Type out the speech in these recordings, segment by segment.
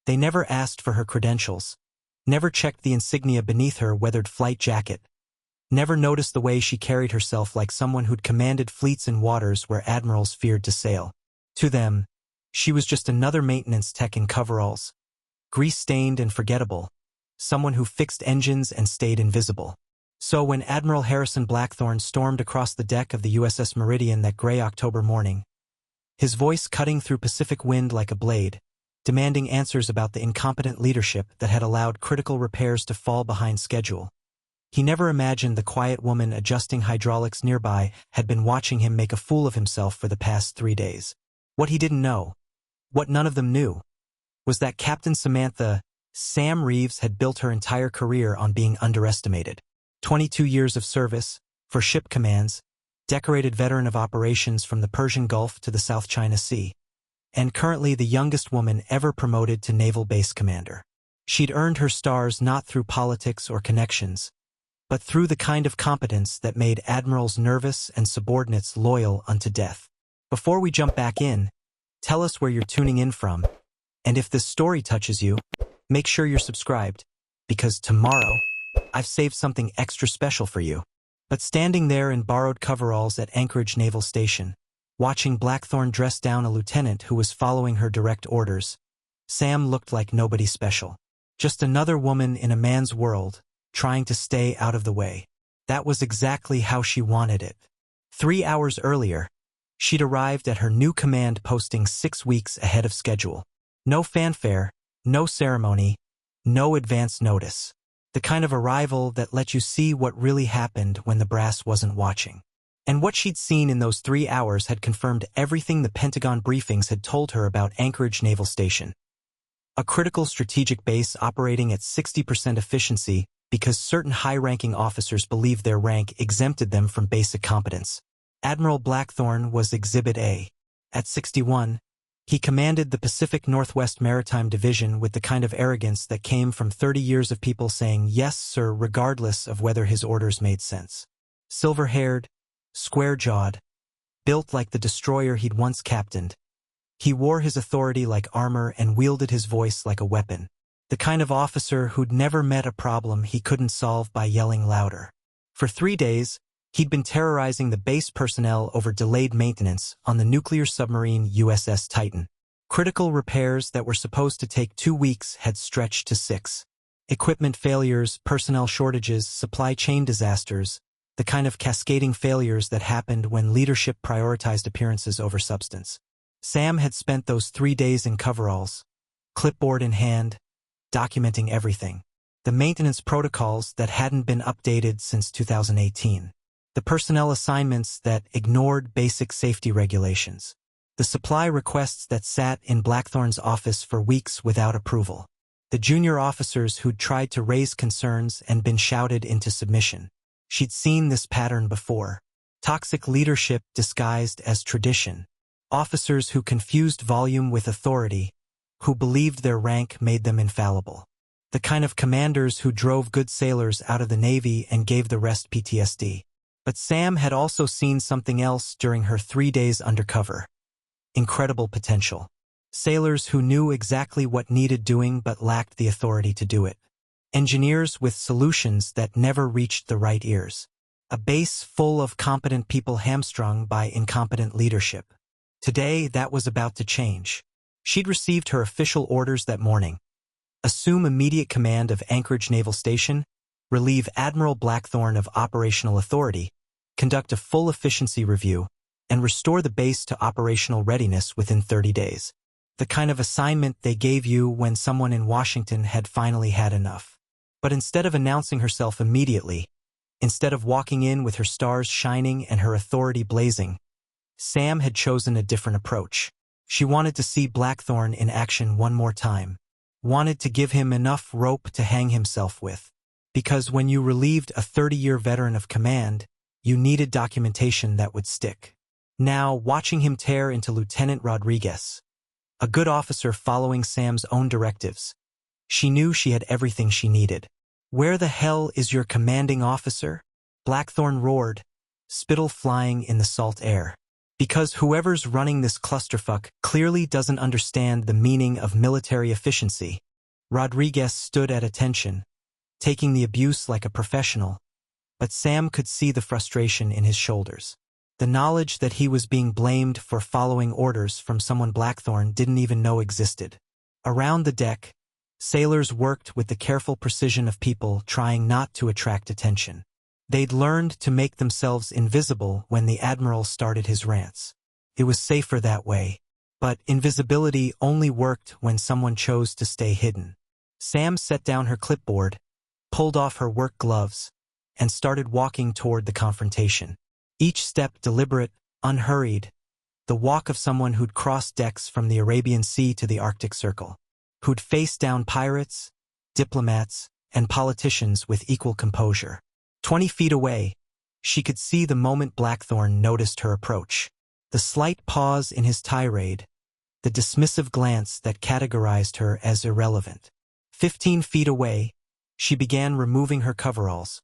They never asked for her credentials, never checked the insignia beneath her weathered flight jacket, never noticed the way she carried herself like someone who'd commanded fleets in waters where admirals feared to sail. To them, she was just another maintenance tech in coveralls, grease-stained and forgettable, someone who fixed engines and stayed invisible. So when Admiral Harrison Blackthorne stormed across the deck of the USS Meridian that gray October morning, his voice cutting through Pacific wind like a blade, demanding answers about the incompetent leadership that had allowed critical repairs to fall behind schedule, he never imagined the quiet woman adjusting hydraulics nearby had been watching him make a fool of himself for the past 3 days. What he didn't know, what none of them knew, was that Captain Samantha, Sam Reeves, had built her entire career on being underestimated. 22 years of service, for ship commands, decorated veteran of operations from the Persian Gulf to the South China Sea, and currently the youngest woman ever promoted to Naval Base Commander. She'd earned her stars not through politics or connections, but through the kind of competence that made admirals nervous and subordinates loyal unto death. Before we jump back in, tell us where you're tuning in from, and if this story touches you, make sure you're subscribed, because tomorrow, I've saved something extra special for you. But standing there in borrowed coveralls at Anchorage Naval Station, watching Blackthorne dress down a lieutenant who was following her direct orders, Sam looked like nobody special. Just another woman in a man's world, trying to stay out of the way. That was exactly how she wanted it. 3 hours earlier, she'd arrived at her new command posting 6 weeks ahead of schedule. No fanfare, no ceremony, no advance notice. The kind of arrival that let you see what really happened when the brass wasn't watching. And what she'd seen in those 3 hours had confirmed everything the Pentagon briefings had told her about Anchorage Naval Station. A critical strategic base operating at 60% efficiency because certain high-ranking officers believed their rank exempted them from basic competence. Admiral Blackthorne was Exhibit A. At 61, he commanded the Pacific Northwest Maritime Division with the kind of arrogance that came from 30 years of people saying yes, sir, regardless of whether his orders made sense. Silver-haired, square-jawed, built like the destroyer he'd once captained, he wore his authority like armor and wielded his voice like a weapon. The kind of officer who'd never met a problem he couldn't solve by yelling louder. For 3 days, he'd been terrorizing the base personnel over delayed maintenance on the nuclear submarine USS Titan. Critical repairs that were supposed to take 2 weeks had stretched to 6. Equipment failures, personnel shortages, supply chain disasters, the kind of cascading failures that happened when leadership prioritized appearances over substance. Sam had spent those 3 days in coveralls, clipboard in hand, documenting everything. The maintenance protocols that hadn't been updated since 2018. The personnel assignments that ignored basic safety regulations. The supply requests that sat in Blackthorne's office for weeks without approval. The junior officers who'd tried to raise concerns and been shouted into submission. She'd seen this pattern before. Toxic leadership disguised as tradition. Officers who confused volume with authority, who believed their rank made them infallible. The kind of commanders who drove good sailors out of the Navy and gave the rest PTSD. But Sam had also seen something else during her 3 days undercover. Incredible potential. Sailors who knew exactly what needed doing but lacked the authority to do it. Engineers with solutions that never reached the right ears. A base full of competent people hamstrung by incompetent leadership. Today, that was about to change. She'd received her official orders that morning. Assume immediate command of Anchorage Naval Station, relieve Admiral Blackthorne of operational authority, conduct a full efficiency review, and restore the base to operational readiness within 30 days. The kind of assignment they gave you when someone in Washington had finally had enough. But instead of announcing herself immediately, instead of walking in with her stars shining and her authority blazing, Sam had chosen a different approach. She wanted to see Blackthorne in action one more time. Wanted to give him enough rope to hang himself with. Because when you relieved a 30-year veteran of command, you needed documentation that would stick. Now, watching him tear into Lieutenant Rodriguez, a good officer following Sam's own directives, she knew she had everything she needed. "Where the hell is your commanding officer?" Blackthorne roared, spittle flying in the salt air. Because whoever's running this clusterfuck clearly doesn't understand the meaning of military efficiency. Rodriguez stood at attention, taking the abuse like a professional, but Sam could see the frustration in his shoulders. The knowledge that he was being blamed for following orders from someone Blackthorne didn't even know existed. Around the deck, sailors worked with the careful precision of people trying not to attract attention. They'd learned to make themselves invisible when the Admiral started his rants. It was safer that way, but invisibility only worked when someone chose to stay hidden. Sam set down her clipboard, pulled off her work gloves, and started walking toward the confrontation. Each step deliberate, unhurried, the walk of someone who'd crossed decks from the Arabian Sea to the Arctic Circle, who'd faced down pirates, diplomats, and politicians with equal composure. 20 feet away, she could see the moment Blackthorne noticed her approach. The slight pause in his tirade, the dismissive glance that categorized her as irrelevant. 15 feet away, she began removing her coveralls,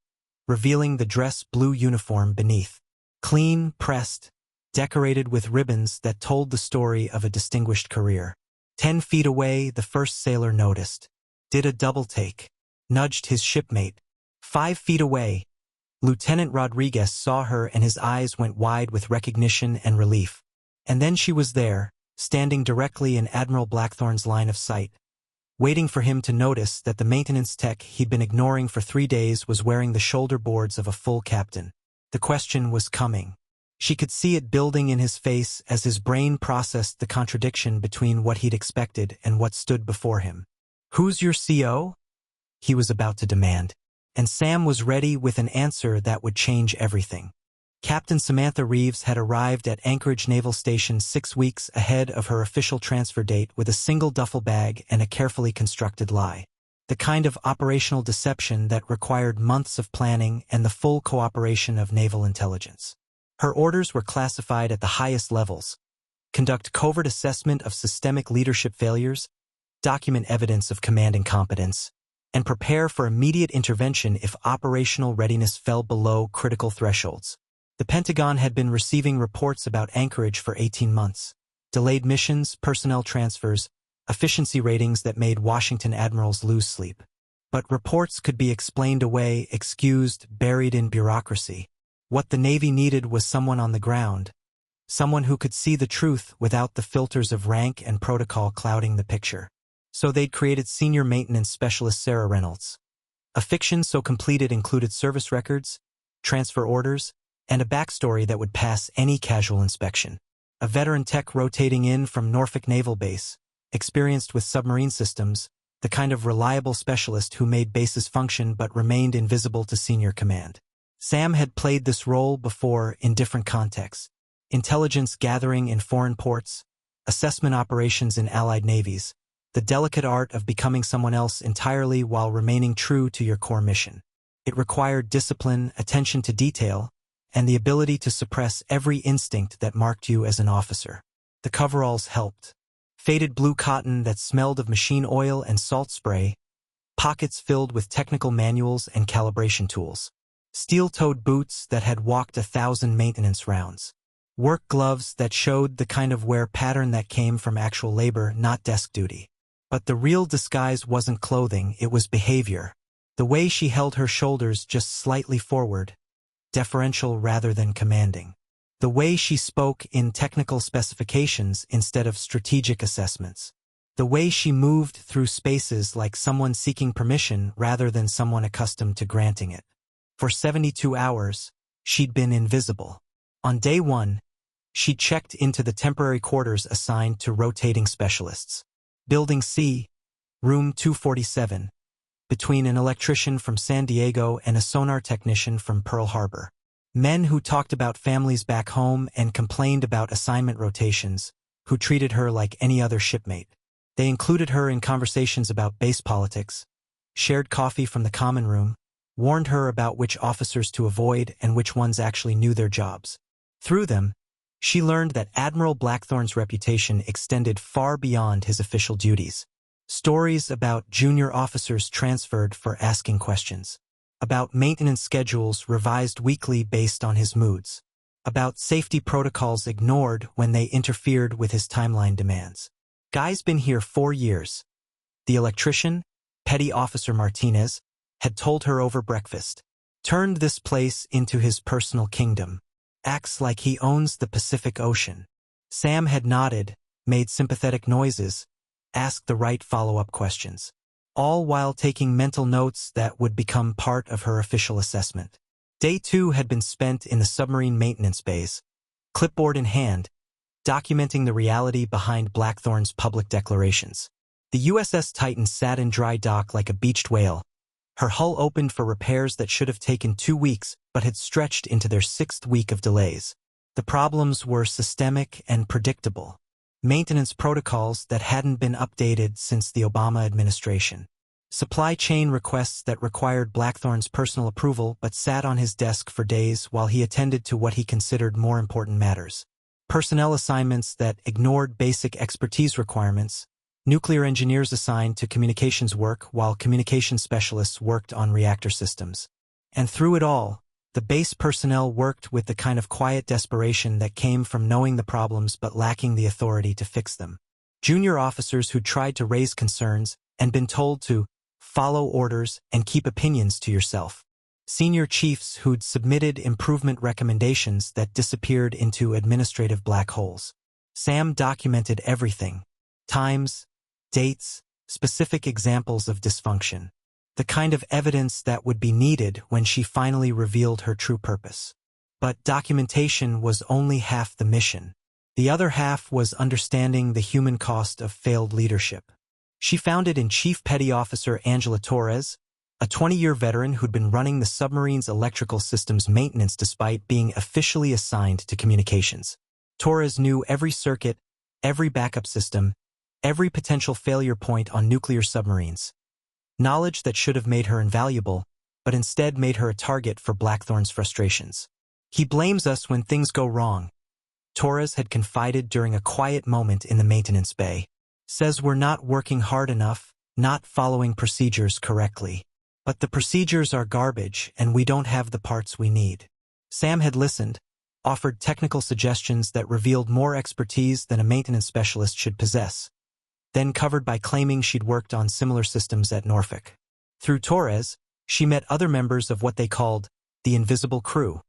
revealing the dress blue uniform beneath. Clean, pressed, decorated with ribbons that told the story of a distinguished career. 10 feet away, the first sailor noticed, did a double take, nudged his shipmate. 5 feet away, Lieutenant Rodriguez saw her and his eyes went wide with recognition and relief. And then she was there, standing directly in Admiral Blackthorne's line of sight, waiting for him to notice that the maintenance tech he'd been ignoring for 3 days was wearing the shoulder boards of a full captain. The question was coming. She could see it building in his face as his brain processed the contradiction between what he'd expected and what stood before him. "Who's your CO?" he was about to demand. And Sam was ready with an answer that would change everything. Captain Samantha Reeves had arrived at Anchorage Naval Station 6 weeks ahead of her official transfer date with a single duffel bag and a carefully constructed lie. The kind of operational deception that required months of planning and the full cooperation of naval intelligence. Her orders were classified at the highest levels: conduct covert assessment of systemic leadership failures, document evidence of command incompetence, and prepare for immediate intervention if operational readiness fell below critical thresholds. The Pentagon had been receiving reports about Anchorage for 18 months. Delayed missions, personnel transfers, efficiency ratings that made Washington admirals lose sleep. But reports could be explained away, excused, buried in bureaucracy. What the Navy needed was someone on the ground, someone who could see the truth without the filters of rank and protocol clouding the picture. So they'd created Senior Maintenance Specialist Sarah Reynolds. A fiction so complete it included service records, transfer orders, and a backstory that would pass any casual inspection. A veteran tech rotating in from Norfolk Naval Base, experienced with submarine systems, the kind of reliable specialist who made bases function but remained invisible to senior command. Sam had played this role before in different contexts: intelligence gathering in foreign ports, assessment operations in allied navies, the delicate art of becoming someone else entirely while remaining true to your core mission. It required discipline, attention to detail, and the ability to suppress every instinct that marked you as an officer. The coveralls helped. Faded blue cotton that smelled of machine oil and salt spray, pockets filled with technical manuals and calibration tools, steel-toed boots that had walked 1,000 maintenance rounds, work gloves that showed the kind of wear pattern that came from actual labor, not desk duty. But the real disguise wasn't clothing, it was behavior. The way she held her shoulders just slightly forward, deferential rather than commanding. The way she spoke in technical specifications instead of strategic assessments. The way she moved through spaces like someone seeking permission rather than someone accustomed to granting it. For 72 hours, she'd been invisible. On day 1, she checked into the temporary quarters assigned to rotating specialists. Building C, room 247, between an electrician from San Diego and a sonar technician from Pearl Harbor. Men who talked about families back home and complained about assignment rotations, who treated her like any other shipmate. They included her in conversations about base politics, shared coffee from the common room, warned her about which officers to avoid and which ones actually knew their jobs. Through them, she learned that Admiral Blackthorne's reputation extended far beyond his official duties. Stories about junior officers transferred for asking questions, about maintenance schedules revised weekly based on his moods, about safety protocols ignored when they interfered with his timeline demands. Guy's been here 4 years. The electrician, Petty Officer Martinez, had told her over breakfast. Turned this place into his personal kingdom. Acts like he owns the Pacific Ocean. Sam had nodded, made sympathetic noises, asked the right follow-up questions, all while taking mental notes that would become part of her official assessment. Day 2 had been spent in the submarine maintenance bays, clipboard in hand, documenting the reality behind Blackthorne's public declarations. The USS Titan sat in dry dock like a beached whale, her hull opened for repairs that should have taken 2 weeks but had stretched into their 6th week of delays. The problems were systemic and predictable. Maintenance protocols that hadn't been updated since the Obama administration. Supply chain requests that required Blackthorne's personal approval but sat on his desk for days while he attended to what he considered more important matters. Personnel assignments that ignored basic expertise requirements. Nuclear engineers assigned to communications work while communications specialists worked on reactor systems. And through it all, the base personnel worked with the kind of quiet desperation that came from knowing the problems but lacking the authority to fix them. Junior officers who tried to raise concerns and been told to follow orders and keep opinions to yourself. Senior chiefs who'd submitted improvement recommendations that disappeared into administrative black holes. Sam documented everything. Times, dates, specific examples of dysfunction. The kind of evidence that would be needed when she finally revealed her true purpose. But documentation was only half the mission. The other half was understanding the human cost of failed leadership. She found it in Chief Petty Officer Angela Torres, a 20-year veteran who'd been running the submarine's electrical systems maintenance despite being officially assigned to communications. Torres knew every circuit, every backup system, every potential failure point on nuclear submarines. Knowledge that should have made her invaluable, but instead made her a target for Blackthorne's frustrations. He blames us when things go wrong, Torres had confided during a quiet moment in the maintenance bay. Says we're not working hard enough, not following procedures correctly. But the procedures are garbage and we don't have the parts we need. Sam had listened, offered technical suggestions that revealed more expertise than a maintenance specialist should possess, then covered by claiming she'd worked on similar systems at Norfolk. Through Torres, she met other members of what they called the invisible crew,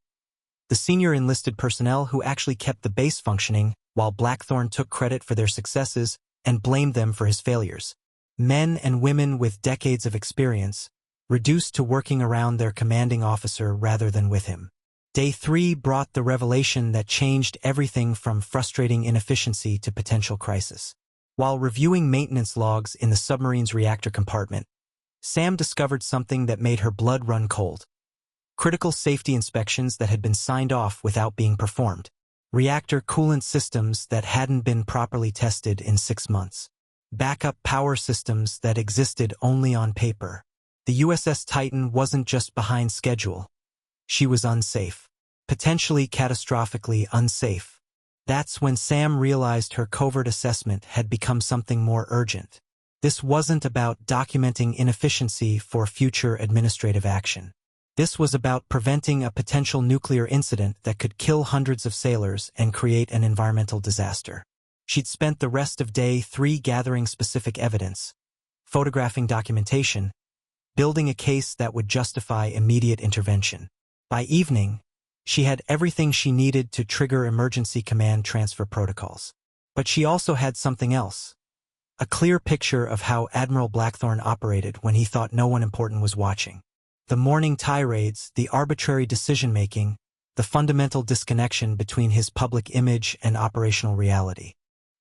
the senior enlisted personnel who actually kept the base functioning while Blackthorne took credit for their successes and blamed them for his failures. Men and women with decades of experience, reduced to working around their commanding officer rather than with him. Day 3 brought the revelation that changed everything from frustrating inefficiency to potential crisis. While reviewing maintenance logs in the submarine's reactor compartment, Sam discovered something that made her blood run cold. Critical safety inspections that had been signed off without being performed. Reactor coolant systems that hadn't been properly tested in 6 months. Backup power systems that existed only on paper. The USS Titan wasn't just behind schedule. She was unsafe. Potentially catastrophically unsafe. That's when Sam realized her covert assessment had become something more urgent. This wasn't about documenting inefficiency for future administrative action. This was about preventing a potential nuclear incident that could kill hundreds of sailors and create an environmental disaster. She'd spent the rest of day 3 gathering specific evidence, photographing documentation, building a case that would justify immediate intervention. By evening, she had everything she needed to trigger emergency command transfer protocols. But she also had something else. A clear picture of how Admiral Blackthorne operated when he thought no one important was watching. The morning tirades, the arbitrary decision-making, the fundamental disconnection between his public image and operational reality.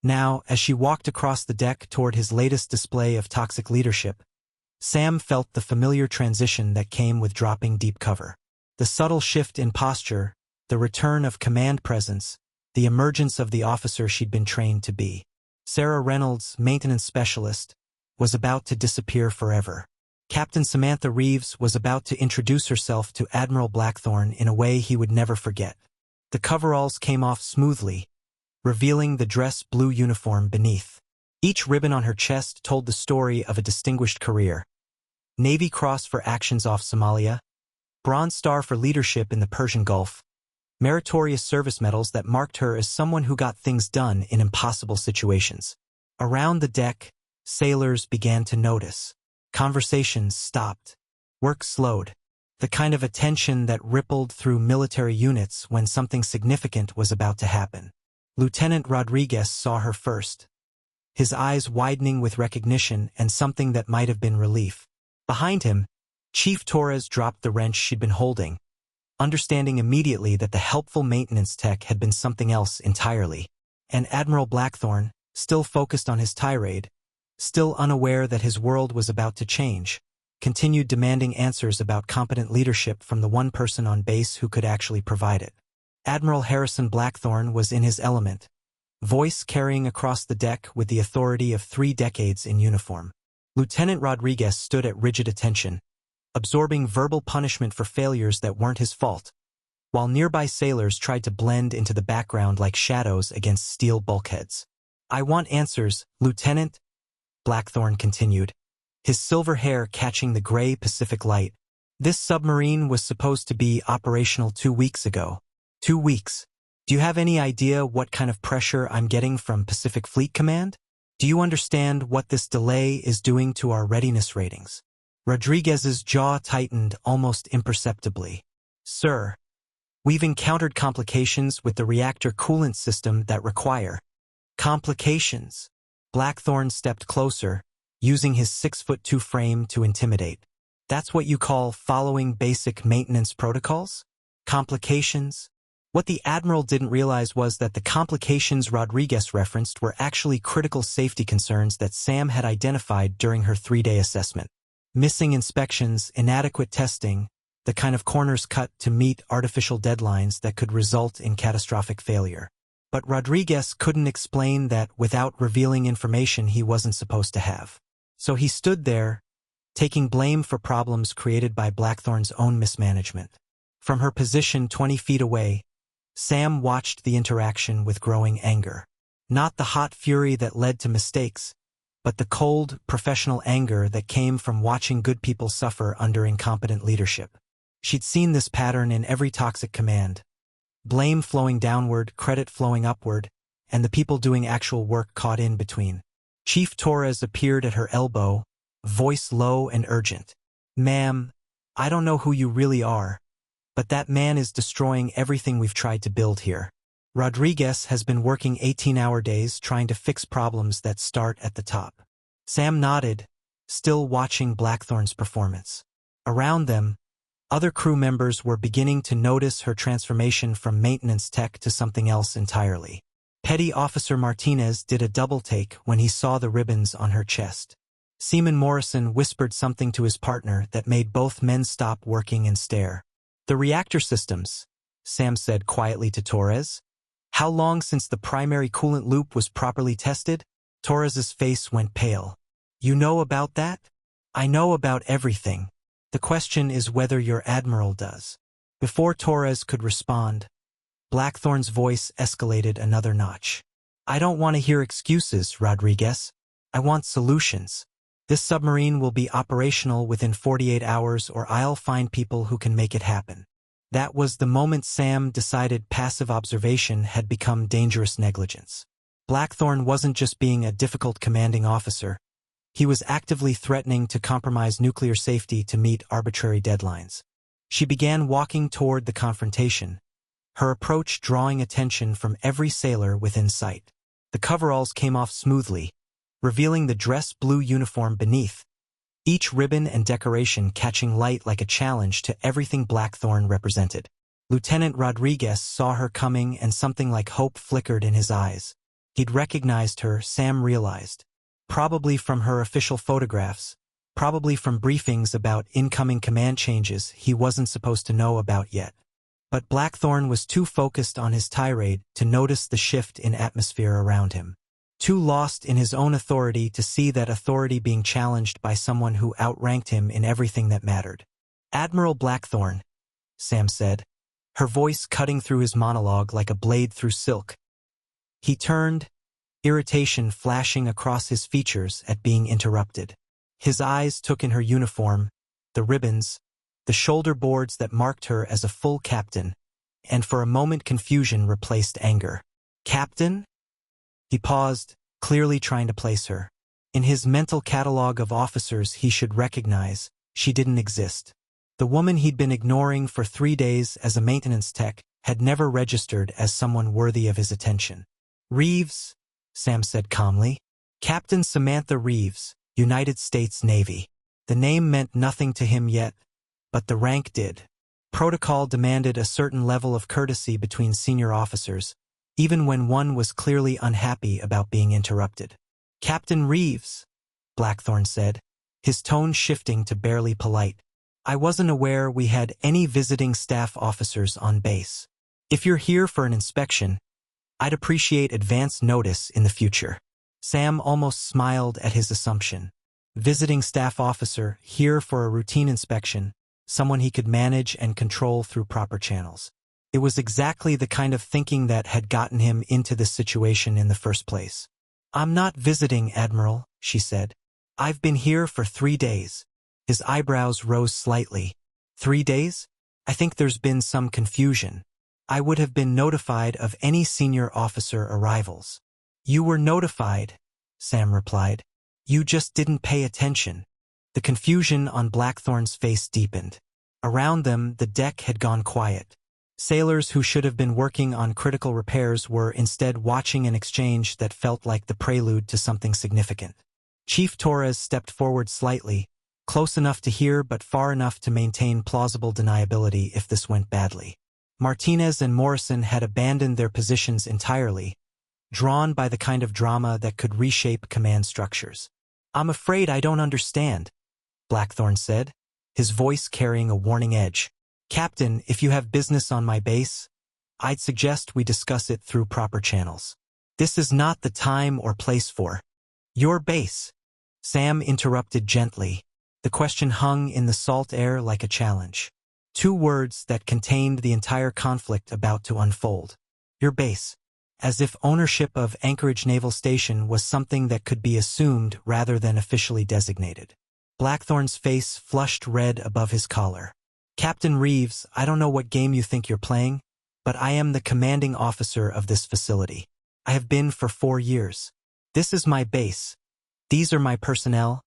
Now, as she walked across the deck toward his latest display of toxic leadership, Sam felt the familiar transition that came with dropping deep cover. The subtle shift in posture, the return of command presence, the emergence of the officer she'd been trained to be. Sarah Reynolds, maintenance specialist, was about to disappear forever. Captain Samantha Reeves was about to introduce herself to Admiral Blackthorne in a way he would never forget. The coveralls came off smoothly, revealing the dress blue uniform beneath. Each ribbon on her chest told the story of a distinguished career. Navy Cross for actions off Somalia, Bronze Star for leadership in the Persian Gulf, meritorious service medals that marked her as someone who got things done in impossible situations. Around the deck, sailors began to notice. Conversations stopped. Work slowed. The kind of attention that rippled through military units when something significant was about to happen. Lieutenant Rodriguez saw her first, his eyes widening with recognition and something that might have been relief. Behind him, Chief Torres dropped the wrench she'd been holding, understanding immediately that the helpful maintenance tech had been something else entirely. And Admiral Blackthorne, still focused on his tirade, still unaware that his world was about to change, continued demanding answers about competent leadership from the one person on base who could actually provide it. Admiral Harrison Blackthorne was in his element, voice carrying across the deck with the authority of 3 decades in uniform. Lieutenant Rodriguez stood at rigid attention, absorbing verbal punishment for failures that weren't his fault, while nearby sailors tried to blend into the background like shadows against steel bulkheads. "I want answers, Lieutenant," Blackthorne continued, his silver hair catching the gray Pacific light. "This submarine was supposed to be operational 2 weeks ago. 2 weeks. Do you have any idea what kind of pressure I'm getting from Pacific Fleet Command? Do you understand what this delay is doing to our readiness ratings?" Rodriguez's jaw tightened almost imperceptibly. "Sir, we've encountered complications with the reactor coolant system that require..." "Complications?" Blackthorne stepped closer, using his 6'2" frame to intimidate. "That's what you call following basic maintenance protocols? Complications?" What the Admiral didn't realize was that the complications Rodriguez referenced were actually critical safety concerns that Sam had identified during her 3-day assessment. Missing inspections, inadequate testing, the kind of corners cut to meet artificial deadlines that could result in catastrophic failure. But Rodriguez couldn't explain that without revealing information he wasn't supposed to have. So he stood there, taking blame for problems created by Blackthorne's own mismanagement. From her position 20 feet away, Sam watched the interaction with growing anger. Not the hot fury that led to mistakes, but the cold, professional anger that came from watching good people suffer under incompetent leadership. She'd seen this pattern in every toxic command. Blame flowing downward, credit flowing upward, and the people doing actual work caught in between. Chief Torres appeared at her elbow, voice low and urgent. "Ma'am, I don't know who you really are, but that man is destroying everything we've tried to build here. Rodriguez has been working 18-hour days trying to fix problems that start at the top." Sam nodded, still watching Blackthorne's performance. Around them, other crew members were beginning to notice her transformation from maintenance tech to something else entirely. Petty Officer Martinez did a double-take when he saw the ribbons on her chest. Seaman Morrison whispered something to his partner that made both men stop working and stare. "The reactor systems," Sam said quietly to Torres. "How long since the primary coolant loop was properly tested?" Torres's face went pale. "You know about that?" "I know about everything. The question is whether your admiral does." Before Torres could respond, Blackthorne's voice escalated another notch. "I don't want to hear excuses, Rodriguez. I want solutions. This submarine will be operational within 48 hours or I'll find people who can make it happen." That was the moment Sam decided passive observation had become dangerous negligence. Blackthorne wasn't just being a difficult commanding officer. He was actively threatening to compromise nuclear safety to meet arbitrary deadlines. She began walking toward the confrontation, her approach drawing attention from every sailor within sight. The coveralls came off smoothly, revealing the dress blue uniform beneath, each ribbon and decoration catching light like a challenge to everything Blackthorne represented. Lieutenant Rodriguez saw her coming and something like hope flickered in his eyes. He'd recognized her, Sam realized. Probably from her official photographs, probably from briefings about incoming command changes he wasn't supposed to know about yet. But Blackthorne was too focused on his tirade to notice the shift in atmosphere around him. Too lost in his own authority to see that authority being challenged by someone who outranked him in everything that mattered. "Admiral Blackthorne," Sam said, her voice cutting through his monologue like a blade through silk. He turned, irritation flashing across his features at being interrupted. His eyes took in her uniform, the ribbons, the shoulder boards that marked her as a full captain, and for a moment confusion replaced anger. "Captain?" He paused, clearly trying to place her. In his mental catalog of officers he should recognize, she didn't exist. The woman he'd been ignoring for 3 days as a maintenance tech had never registered as someone worthy of his attention. "Reeves," Sam said calmly. "Captain Samantha Reeves, United States Navy." The name meant nothing to him yet, but the rank did. Protocol demanded a certain level of courtesy between senior officers, even when one was clearly unhappy about being interrupted. "Captain Reeves," Blackthorne said, his tone shifting to barely polite. "I wasn't aware we had any visiting staff officers on base. If you're here for an inspection, I'd appreciate advance notice in the future." Sam almost smiled at his assumption. Visiting staff officer, here for a routine inspection, someone he could manage and control through proper channels. It was exactly the kind of thinking that had gotten him into this situation in the first place. "I'm not visiting, Admiral," she said. "I've been here for 3 days. His eyebrows rose slightly. 3 days? I think there's been some confusion. I would have been notified of any senior officer arrivals." "You were notified," Sam replied. "You just didn't pay attention." The confusion on Blackthorne's face deepened. Around them, the deck had gone quiet. Sailors who should have been working on critical repairs were instead watching an exchange that felt like the prelude to something significant. Chief Torres stepped forward slightly, close enough to hear but far enough to maintain plausible deniability if this went badly. Martinez and Morrison had abandoned their positions entirely, drawn by the kind of drama that could reshape command structures. "I'm afraid I don't understand," Blackthorne said, his voice carrying a warning edge. "Captain, if you have business on my base, I'd suggest we discuss it through proper channels. This is not the time or place for your base." Sam interrupted gently. The question hung in the salt air like a challenge. 2 words that contained the entire conflict about to unfold. Your base. As if ownership of Anchorage Naval Station was something that could be assumed rather than officially designated. Blackthorne's face flushed red above his collar. "Captain Reeves, I don't know what game you think you're playing, but I am the commanding officer of this facility. I have been for 4 years. This is my base. These are my personnel,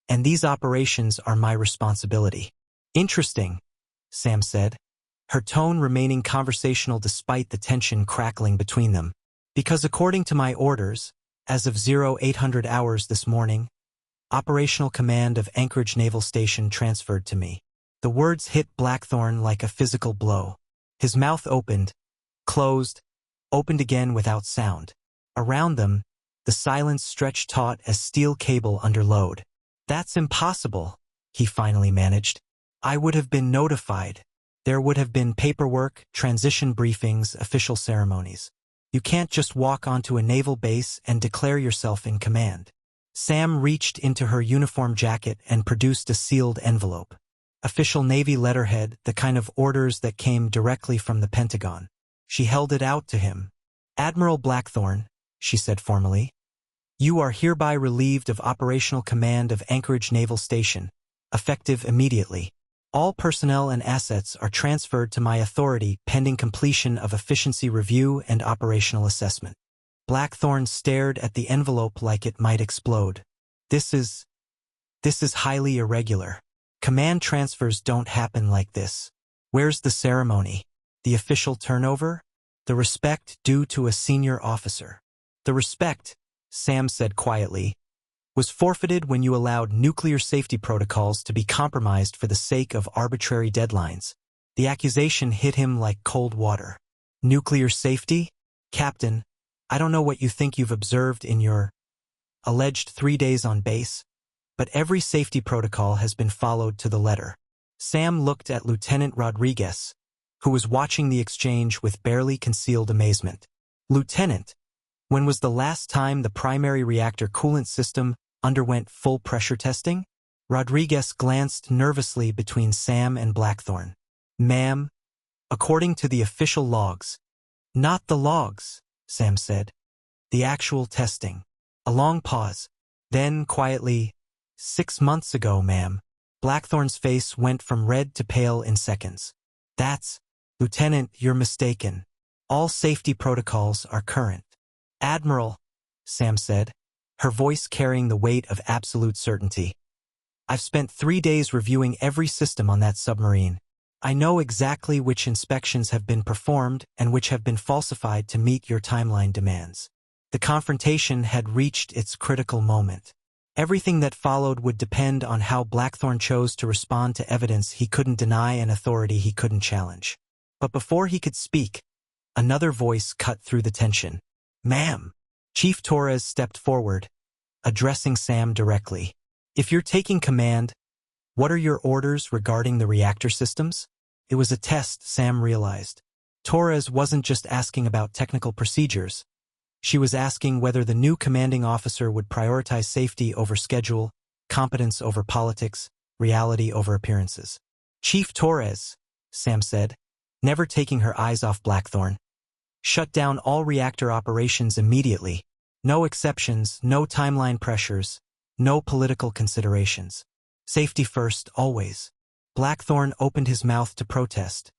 and these operations are my responsibility." "Interesting," Sam said, her tone remaining conversational despite the tension crackling between them. "Because according to my orders, as of 0800 hours this morning, operational command of Anchorage Naval Station transferred to me." The words hit Blackthorne like a physical blow. His mouth opened, closed, opened again without sound. Around them, the silence stretched taut as steel cable under load. "That's impossible," he finally managed. "I would have been notified. There would have been paperwork, transition briefings, official ceremonies. You can't just walk onto a naval base and declare yourself in command." Sam reached into her uniform jacket and produced a sealed envelope. Official Navy letterhead, the kind of orders that came directly from the Pentagon. She held it out to him. "Admiral Blackthorne," she said formally, "you are hereby relieved of operational command of Anchorage Naval Station, effective immediately. All personnel and assets are transferred to my authority pending completion of efficiency review and operational assessment." Blackthorne stared at the envelope like it might explode. This is highly irregular. Command transfers don't happen like this. Where's the ceremony? The official turnover? The respect due to a senior officer? "The respect," Sam said quietly, "was forfeited when you allowed nuclear safety protocols to be compromised for the sake of arbitrary deadlines." The accusation hit him like cold water. "Nuclear safety? Captain, I don't know what you think you've observed in your alleged 3 days on base, but every safety protocol has been followed to the letter." Sam looked at Lieutenant Rodriguez, who was watching the exchange with barely concealed amazement. "Lieutenant, when was the last time the primary reactor coolant system underwent full pressure testing?" Rodriguez glanced nervously between Sam and Blackthorne. "Ma'am, according to the official logs." "Not the logs," Sam said. "The actual testing." A long pause. Then, quietly, 6 months ago, ma'am." Blackthorne's face went from red to pale in seconds. Lieutenant, you're mistaken. All safety protocols are current. Admiral, Sam said, her voice carrying the weight of absolute certainty. I've spent 3 days reviewing every system on that submarine. I know exactly which inspections have been performed and which have been falsified to meet your timeline demands. The confrontation had reached its critical moment. Everything that followed would depend on how Blackthorne chose to respond to evidence he couldn't deny and authority he couldn't challenge. But before he could speak, another voice cut through the tension. Ma'am. Chief Torres stepped forward, addressing Sam directly. If you're taking command, what are your orders regarding the reactor systems? It was a test, Sam realized. Torres wasn't just asking about technical procedures. She was asking whether the new commanding officer would prioritize safety over schedule, competence over politics, reality over appearances. Chief Torres, Sam said, never taking her eyes off Blackthorne. Shut down all reactor operations immediately. No exceptions, no timeline pressures, no political considerations. Safety first, always. Blackthorne opened his mouth to protest,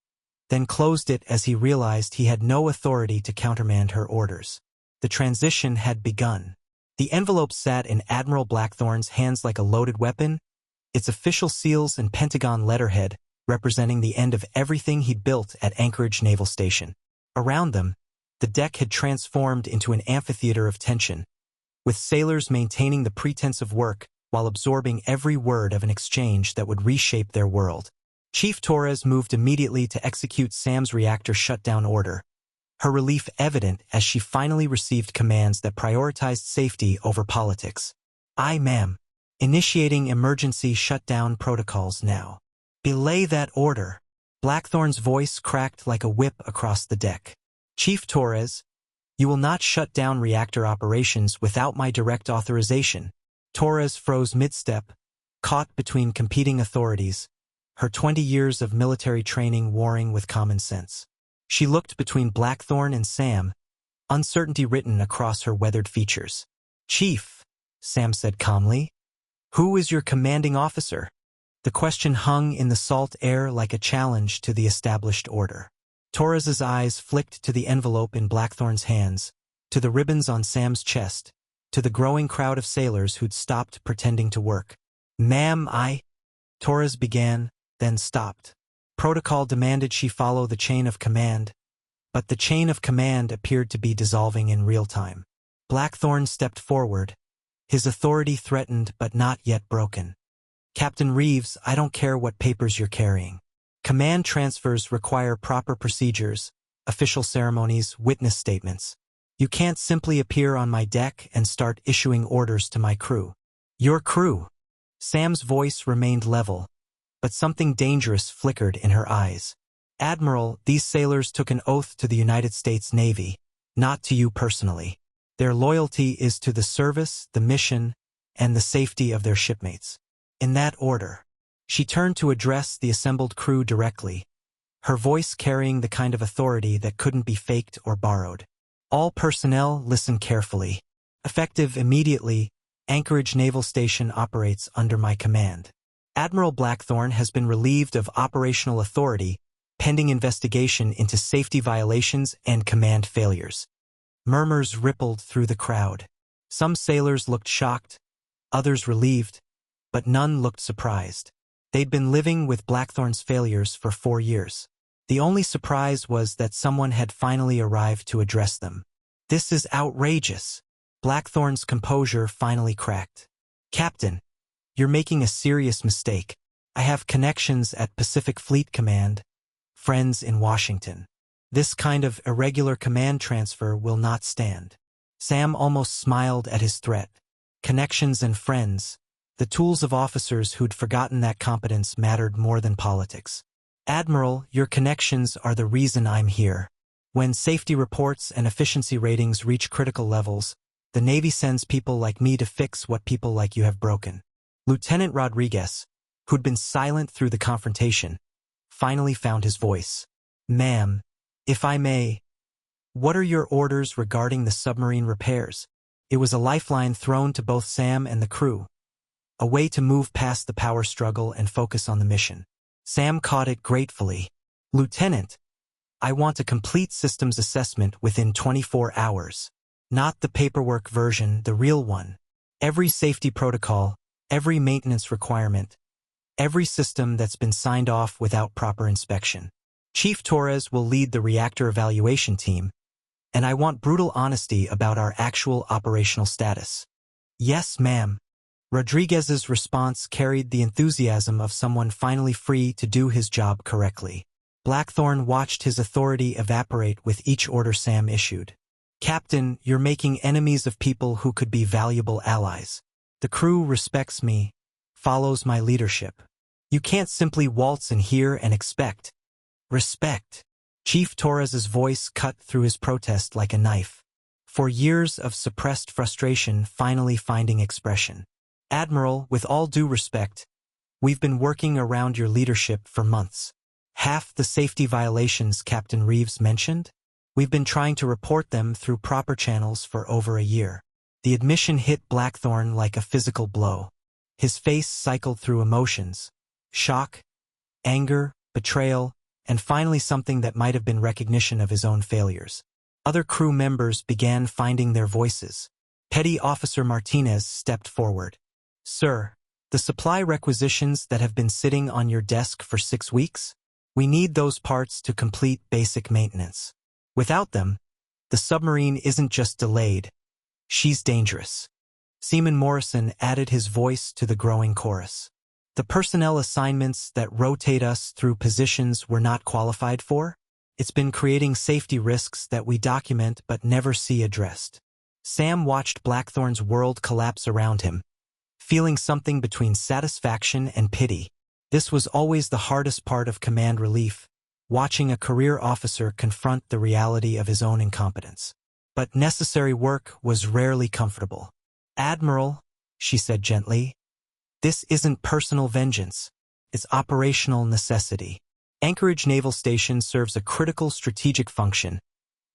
then closed it as he realized he had no authority to countermand her orders. The transition had begun. The envelope sat in Admiral Blackthorne's hands like a loaded weapon, its official seals and Pentagon letterhead representing the end of everything he'd built at Anchorage Naval Station. Around them, the deck had transformed into an amphitheater of tension, with sailors maintaining the pretense of work while absorbing every word of an exchange that would reshape their world. Chief Torres moved immediately to execute Sam's reactor shutdown order, her relief evident as she finally received commands that prioritized safety over politics. Aye, ma'am. Initiating emergency shutdown protocols now. Belay that order. Blackthorne's voice cracked like a whip across the deck. Chief Torres, you will not shut down reactor operations without my direct authorization. Torres froze mid-step, caught between competing authorities, her 20 years of military training warring with common sense. She looked between Blackthorne and Sam, uncertainty written across her weathered features. Chief, Sam said calmly, who is your commanding officer? The question hung in the salt air like a challenge to the established order. Torres's eyes flicked to the envelope in Blackthorne's hands, to the ribbons on Sam's chest, to the growing crowd of sailors who'd stopped pretending to work. Ma'am, Torres began, then stopped. Protocol demanded she follow the chain of command, but the chain of command appeared to be dissolving in real time. Blackthorne stepped forward, his authority threatened but not yet broken. Captain Reeves, I don't care what papers you're carrying. Command transfers require proper procedures, official ceremonies, witness statements. You can't simply appear on my deck and start issuing orders to my crew. Your crew. Sam's voice remained level, but something dangerous flickered in her eyes. Admiral, these sailors took an oath to the United States Navy, not to you personally. Their loyalty is to the service, the mission, and the safety of their shipmates. In that order. She turned to address the assembled crew directly, her voice carrying the kind of authority that couldn't be faked or borrowed. All personnel, listen carefully. Effective immediately, Anchorage Naval Station operates under my command. Admiral Blackthorne has been relieved of operational authority, pending investigation into safety violations and command failures. Murmurs rippled through the crowd. Some sailors looked shocked, others relieved, but none looked surprised. They'd been living with Blackthorne's failures for 4 years. The only surprise was that someone had finally arrived to address them. This is outrageous. Blackthorne's composure finally cracked. Captain, you're making a serious mistake. I have connections at Pacific Fleet Command, friends in Washington. This kind of irregular command transfer will not stand. Sam almost smiled at his threat. Connections and friends, the tools of officers who'd forgotten that competence mattered more than politics. Admiral, your connections are the reason I'm here. When safety reports and efficiency ratings reach critical levels, the Navy sends people like me to fix what people like you have broken. Lieutenant Rodriguez, who'd been silent through the confrontation, finally found his voice. Ma'am, if I may, what are your orders regarding the submarine repairs? It was a lifeline thrown to both Sam and the crew, a way to move past the power struggle and focus on the mission. Sam caught it gratefully. Lieutenant, I want a complete systems assessment within 24 hours. Not the paperwork version, the real one. Every safety protocol, every maintenance requirement, every system that's been signed off without proper inspection. Chief Torres will lead the reactor evaluation team, and I want brutal honesty about our actual operational status. Yes, ma'am. Rodriguez's response carried the enthusiasm of someone finally free to do his job correctly. Blackthorne watched his authority evaporate with each order Sam issued. Captain, you're making enemies of people who could be valuable allies. The crew respects me, follows my leadership. You can't simply waltz in here and expect respect. Chief Torres's voice cut through his protest like a knife. For years of suppressed frustration finally finding expression. Admiral, with all due respect, we've been working around your leadership for months. Half the safety violations Captain Reeves mentioned, we've been trying to report them through proper channels for over a year. The admission hit Blackthorne like a physical blow. His face cycled through emotions: shock, anger, betrayal, and finally something that might have been recognition of his own failures. Other crew members began finding their voices. Petty Officer Martinez stepped forward. Sir, the supply requisitions that have been sitting on your desk for 6 weeks? We need those parts to complete basic maintenance. Without them, the submarine isn't just delayed, she's dangerous. Seaman Morrison added his voice to the growing chorus. The personnel assignments that rotate us through positions we're not qualified for? It's been creating safety risks that we document but never see addressed. Sam watched Blackthorne's world collapse around him, feeling something between satisfaction and pity. This was always the hardest part of command relief, watching a career officer confront the reality of his own incompetence. But necessary work was rarely comfortable. Admiral, she said gently, this isn't personal vengeance. It's operational necessity. Anchorage Naval Station serves a critical strategic function,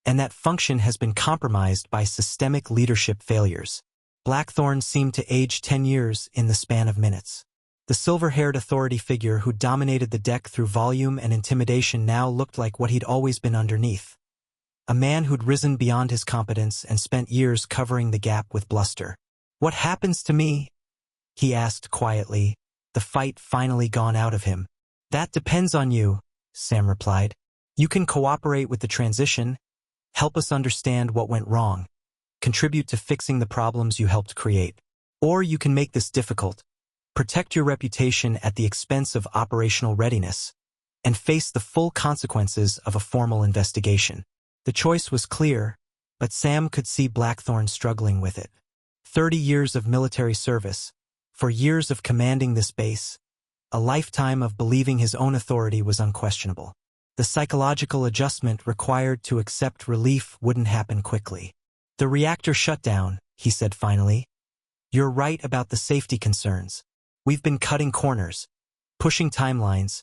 and that function has been compromised by systemic leadership failures. Blackthorne seemed to age 10 years in the span of minutes. The silver-haired authority figure who dominated the deck through volume and intimidation now looked like what he'd always been underneath. A man who'd risen beyond his competence and spent years covering the gap with bluster. What happens to me? He asked quietly, the fight finally gone out of him. That depends on you, Sam replied. You can cooperate with the transition, help us understand what went wrong, contribute to fixing the problems you helped create. Or you can make this difficult, protect your reputation at the expense of operational readiness, and face the full consequences of a formal investigation. The choice was clear, but Sam could see Blackthorne struggling with it. 30 years of military service, 4 years of commanding this base, a lifetime of believing his own authority was unquestionable. The psychological adjustment required to accept relief wouldn't happen quickly. The reactor shut down, he said finally. You're right about the safety concerns. We've been cutting corners, pushing timelines,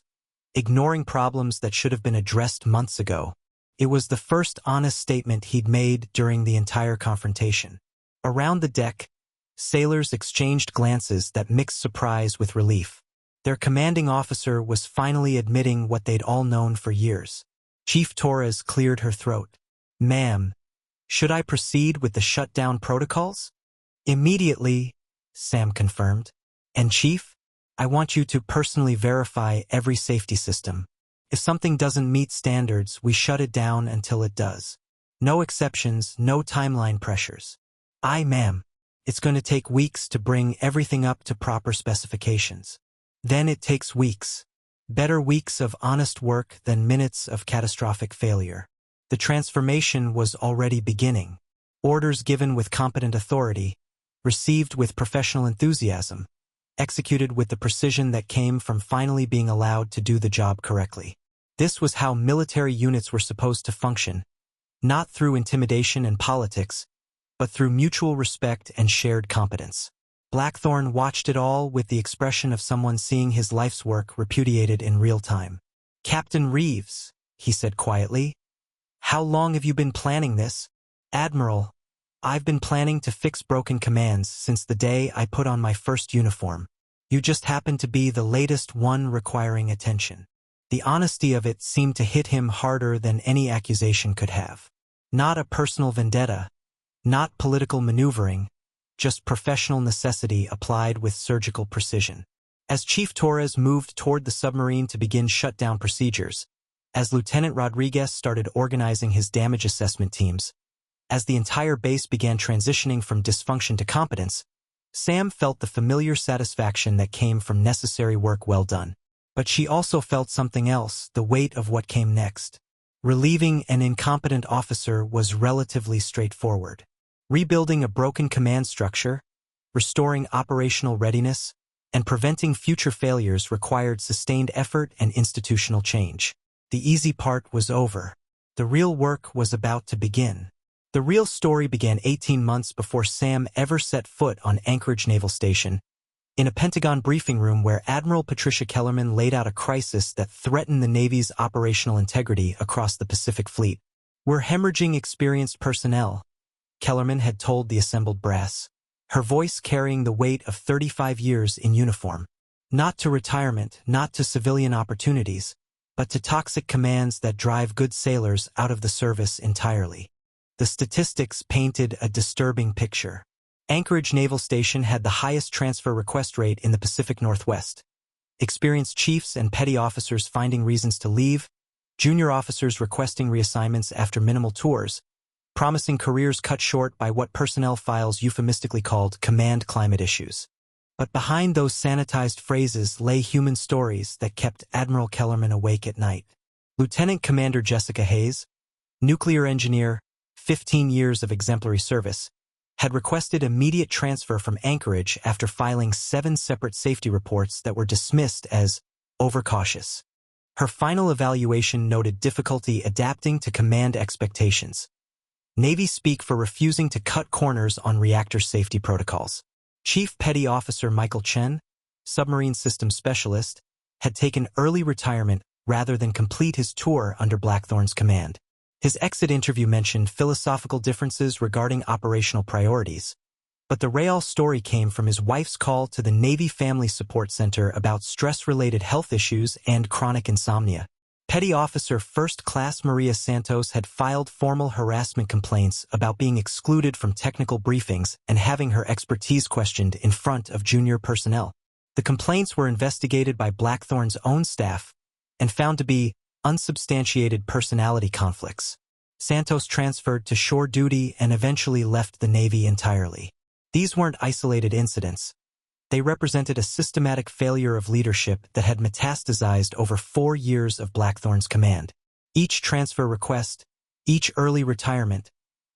ignoring problems that should have been addressed months ago. It was the first honest statement he'd made during the entire confrontation. Around the deck, sailors exchanged glances that mixed surprise with relief. Their commanding officer was finally admitting what they'd all known for years. Chief Torres cleared her throat. Ma'am, should I proceed with the shutdown protocols? Immediately, Sam confirmed. And Chief, I want you to personally verify every safety system. If something doesn't meet standards, we shut it down until it does. No exceptions, no timeline pressures. Aye, ma'am. It's going to take weeks to bring everything up to proper specifications. Then it takes weeks. Better weeks of honest work than minutes of catastrophic failure. The transformation was already beginning. Orders given with competent authority, received with professional enthusiasm, executed with the precision that came from finally being allowed to do the job correctly. This was how military units were supposed to function, not through intimidation and politics, but through mutual respect and shared competence. Blackthorne watched it all with the expression of someone seeing his life's work repudiated in real time. Captain Reeves, he said quietly, how long have you been planning this? Admiral, I've been planning to fix broken commands since the day I put on my first uniform. You just happen to be the latest one requiring attention. The honesty of it seemed to hit him harder than any accusation could have. Not a personal vendetta, not political maneuvering, just professional necessity applied with surgical precision. As Chief Torres moved toward the submarine to begin shutdown procedures, as Lieutenant Rodriguez started organizing his damage assessment teams, as the entire base began transitioning from dysfunction to competence, Sam felt the familiar satisfaction that came from necessary work well done. But she also felt something else, the weight of what came next. Relieving an incompetent officer was relatively straightforward. Rebuilding a broken command structure, restoring operational readiness, and preventing future failures required sustained effort and institutional change. The easy part was over. The real work was about to begin. The real story began 18 months before Sam ever set foot on Anchorage Naval Station, in a Pentagon briefing room where Admiral Patricia Kellerman laid out a crisis that threatened the Navy's operational integrity across the Pacific Fleet. "We're hemorrhaging experienced personnel," Kellerman had told the assembled brass, her voice carrying the weight of 35 years in uniform. Not to retirement, not to civilian opportunities, but to toxic commands that drive good sailors out of the service entirely. The statistics painted a disturbing picture. Anchorage Naval Station had the highest transfer request rate in the Pacific Northwest. Experienced chiefs and petty officers finding reasons to leave, junior officers requesting reassignments after minimal tours, promising careers cut short by what personnel files euphemistically called command climate issues. But behind those sanitized phrases lay human stories that kept Admiral Kellerman awake at night. Lieutenant Commander Jessica Hayes, nuclear engineer, 15 years of exemplary service, had requested immediate transfer from Anchorage after filing 7 separate safety reports that were dismissed as overcautious. Her final evaluation noted difficulty adapting to command expectations. Navy speak for refusing to cut corners on reactor safety protocols. Chief Petty Officer Michael Chen, submarine systems specialist, had taken early retirement rather than complete his tour under Blackthorne's command. His exit interview mentioned philosophical differences regarding operational priorities, but the real story came from his wife's call to the Navy Family Support Center about stress-related health issues and chronic insomnia. Petty Officer First Class Maria Santos had filed formal harassment complaints about being excluded from technical briefings and having her expertise questioned in front of junior personnel. The complaints were investigated by Blackthorne's own staff and found to be unsubstantiated personality conflicts. Santos transferred to shore duty and eventually left the Navy entirely. These weren't isolated incidents. They represented a systematic failure of leadership that had metastasized over 4 years of Blackthorne's command. Each transfer request, each early retirement,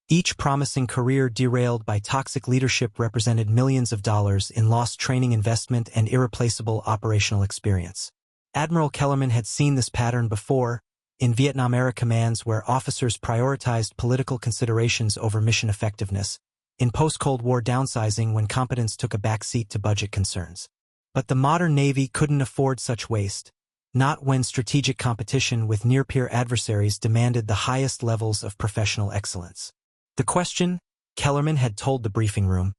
each promising career derailed by toxic leadership represented millions of dollars in lost training investment and irreplaceable operational experience. Admiral Kellerman had seen this pattern before, in Vietnam-era commands where officers prioritized political considerations over mission effectiveness, in post-Cold War downsizing when competence took a backseat to budget concerns. But the modern Navy couldn't afford such waste, not when strategic competition with near-peer adversaries demanded the highest levels of professional excellence. The question, Kellerman had told the briefing room,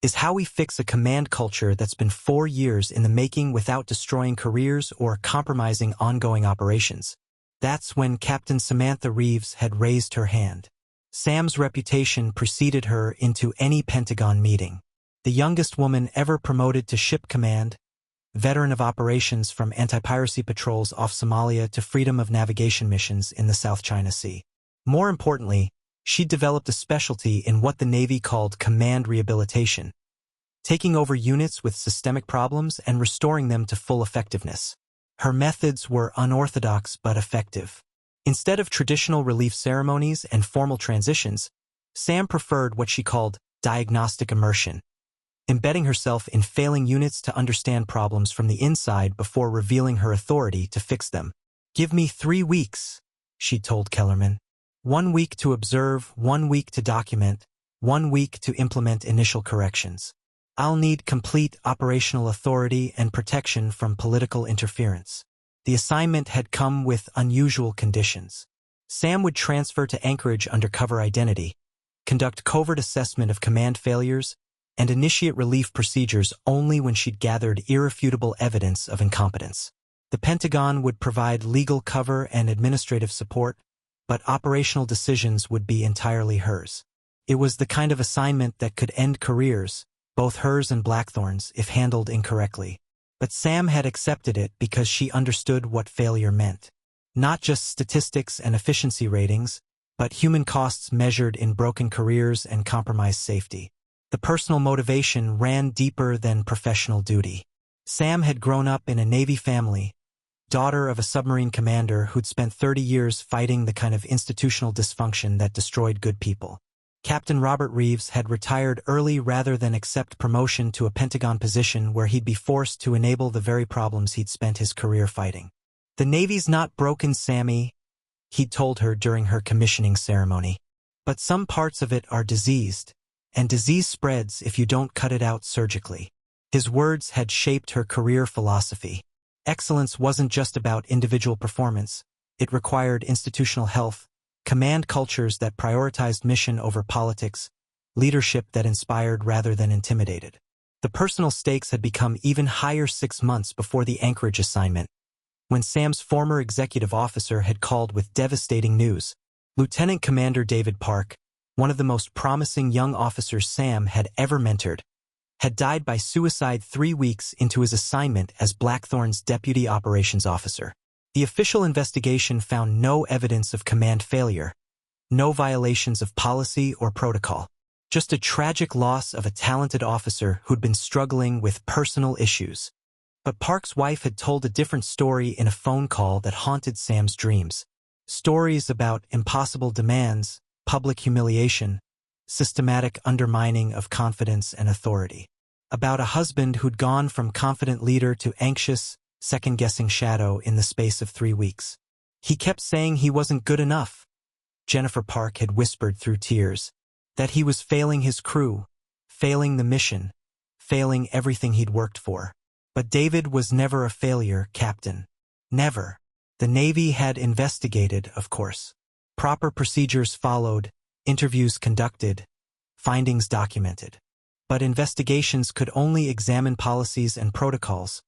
is how we fix a command culture that's been 4 years in the making without destroying careers or compromising ongoing operations. That's when Captain Samantha Reeves had raised her hand. Sam's reputation preceded her into any Pentagon meeting. The youngest woman ever promoted to ship command, veteran of operations from anti-piracy patrols off Somalia to freedom of navigation missions in the South China Sea. More importantly, she developed a specialty in what the Navy called command rehabilitation, taking over units with systemic problems and restoring them to full effectiveness. Her methods were unorthodox but effective. Instead of traditional relief ceremonies and formal transitions, Sam preferred what she called diagnostic immersion, embedding herself in failing units to understand problems from the inside before revealing her authority to fix them. "Give me 3 weeks," she told Kellerman. 1 week to observe, 1 week to document, 1 week to implement initial corrections. I'll need complete operational authority and protection from political interference. The assignment had come with unusual conditions. Sam would transfer to Anchorage under cover identity, conduct covert assessment of command failures, and initiate relief procedures only when she'd gathered irrefutable evidence of incompetence. The Pentagon would provide legal cover and administrative support, but operational decisions would be entirely hers. It was the kind of assignment that could end careers, both hers and Blackthorne's, if handled incorrectly. But Sam had accepted it because she understood what failure meant. Not just statistics and efficiency ratings, but human costs measured in broken careers and compromised safety. The personal motivation ran deeper than professional duty. Sam had grown up in a Navy family, daughter of a submarine commander who'd spent 30 years fighting the kind of institutional dysfunction that destroyed good people. Captain Robert Reeves had retired early rather than accept promotion to a Pentagon position where he'd be forced to enable the very problems he'd spent his career fighting. "The Navy's not broken, Sammy," he'd told her during her commissioning ceremony. "But some parts of it are diseased, and disease spreads if you don't cut it out surgically." His words had shaped her career philosophy. Excellence wasn't just about individual performance. It required institutional health, command cultures that prioritized mission over politics, leadership that inspired rather than intimidated. The personal stakes had become even higher 6 months before the Anchorage assignment, when Sam's former executive officer had called with devastating news. Lieutenant Commander David Park, one of the most promising young officers Sam had ever mentored, had died by suicide 3 weeks into his assignment as Blackthorne's deputy operations officer. The official investigation found no evidence of command failure, no violations of policy or protocol, just a tragic loss of a talented officer who'd been struggling with personal issues. But Park's wife had told a different story in a phone call that haunted Sam's dreams. Stories about impossible demands, public humiliation, systematic undermining of confidence and authority. About a husband who'd gone from confident leader to anxious, second-guessing shadow in the space of 3 weeks. He kept saying he wasn't good enough. Jennifer Park had whispered through tears that he was failing his crew, failing the mission, failing everything he'd worked for. But David was never a failure, Captain. Never. The Navy had investigated, of course. Proper procedures followed, interviews conducted, findings documented. But investigations could only examine policies and protocols,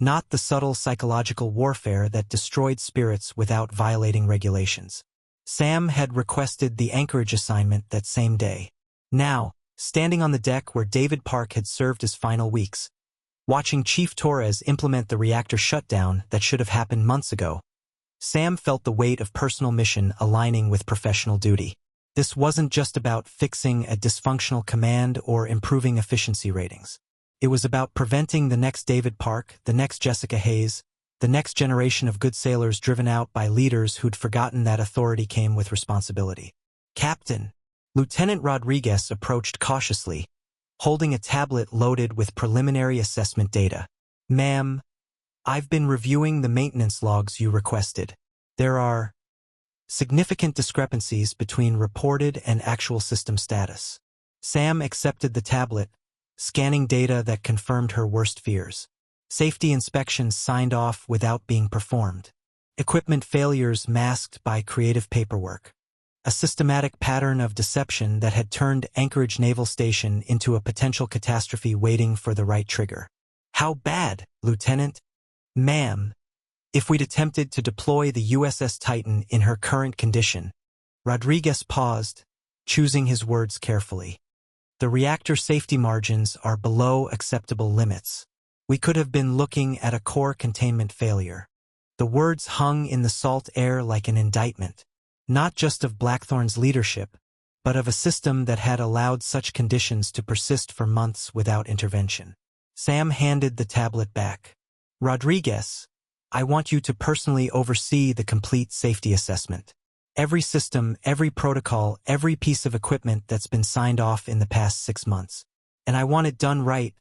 not the subtle psychological warfare that destroyed spirits without violating regulations. Sam had requested the Anchorage assignment that same day. Now, standing on the deck where David Park had served his final weeks, watching Chief Torres implement the reactor shutdown that should have happened months ago, Sam felt the weight of personal mission aligning with professional duty. This wasn't just about fixing a dysfunctional command or improving efficiency ratings. It was about preventing the next David Park, the next Jessica Hayes, the next generation of good sailors driven out by leaders who'd forgotten that authority came with responsibility. "Captain," Lieutenant Rodriguez approached cautiously, holding a tablet loaded with preliminary assessment data. "Ma'am, I've been reviewing the maintenance logs you requested. There are significant discrepancies between reported and actual system status." Sam accepted the tablet, scanning data that confirmed her worst fears. Safety inspections signed off without being performed. Equipment failures masked by creative paperwork. A systematic pattern of deception that had turned Anchorage Naval Station into a potential catastrophe waiting for the right trigger. "How bad, Lieutenant?" "Ma'am, if we'd attempted to deploy the USS Titan in her current condition." Rodriguez paused, choosing his words carefully. "The reactor safety margins are below acceptable limits. We could have been looking at a core containment failure." The words hung in the salt air like an indictment, not just of Blackthorne's leadership, but of a system that had allowed such conditions to persist for months without intervention. Sam handed the tablet back. "Rodriguez, I want you to personally oversee the complete safety assessment. Every system, every protocol, every piece of equipment that's been signed off in the past 6 months. And I want it done right,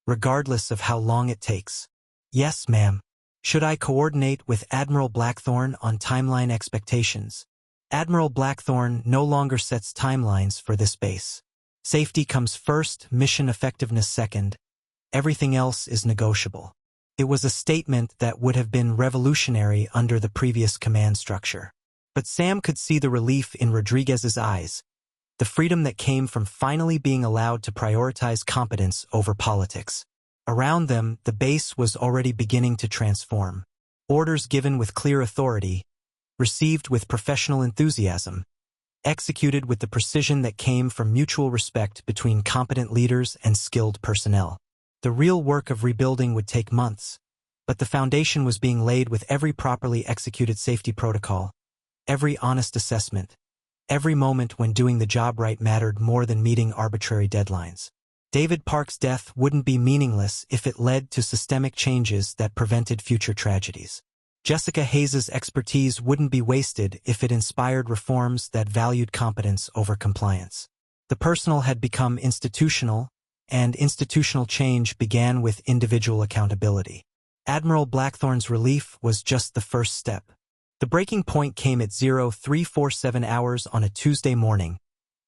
regardless of how long it takes." "Yes, ma'am." "Should I coordinate with Admiral Blackthorne on timeline expectations?" "Admiral Blackthorne no longer sets timelines for this base. Safety comes first, mission effectiveness second. Everything else is negotiable." It was a statement that would have been revolutionary under the previous command structure. But Sam could see the relief in Rodriguez's eyes, the freedom that came from finally being allowed to prioritize competence over politics. Around them, the base was already beginning to transform. Orders given with clear authority, received with professional enthusiasm, executed with the precision that came from mutual respect between competent leaders and skilled personnel. The real work of rebuilding would take months, but the foundation was being laid with every properly executed safety protocol, every honest assessment, every moment when doing the job right mattered more than meeting arbitrary deadlines. David Park's death wouldn't be meaningless if it led to systemic changes that prevented future tragedies. Jessica Hayes's expertise wouldn't be wasted if it inspired reforms that valued competence over compliance. The personal had become institutional, and institutional change began with individual accountability. Admiral Blackthorne's relief was just the first step. The breaking point came at 0347 hours on a Tuesday morning,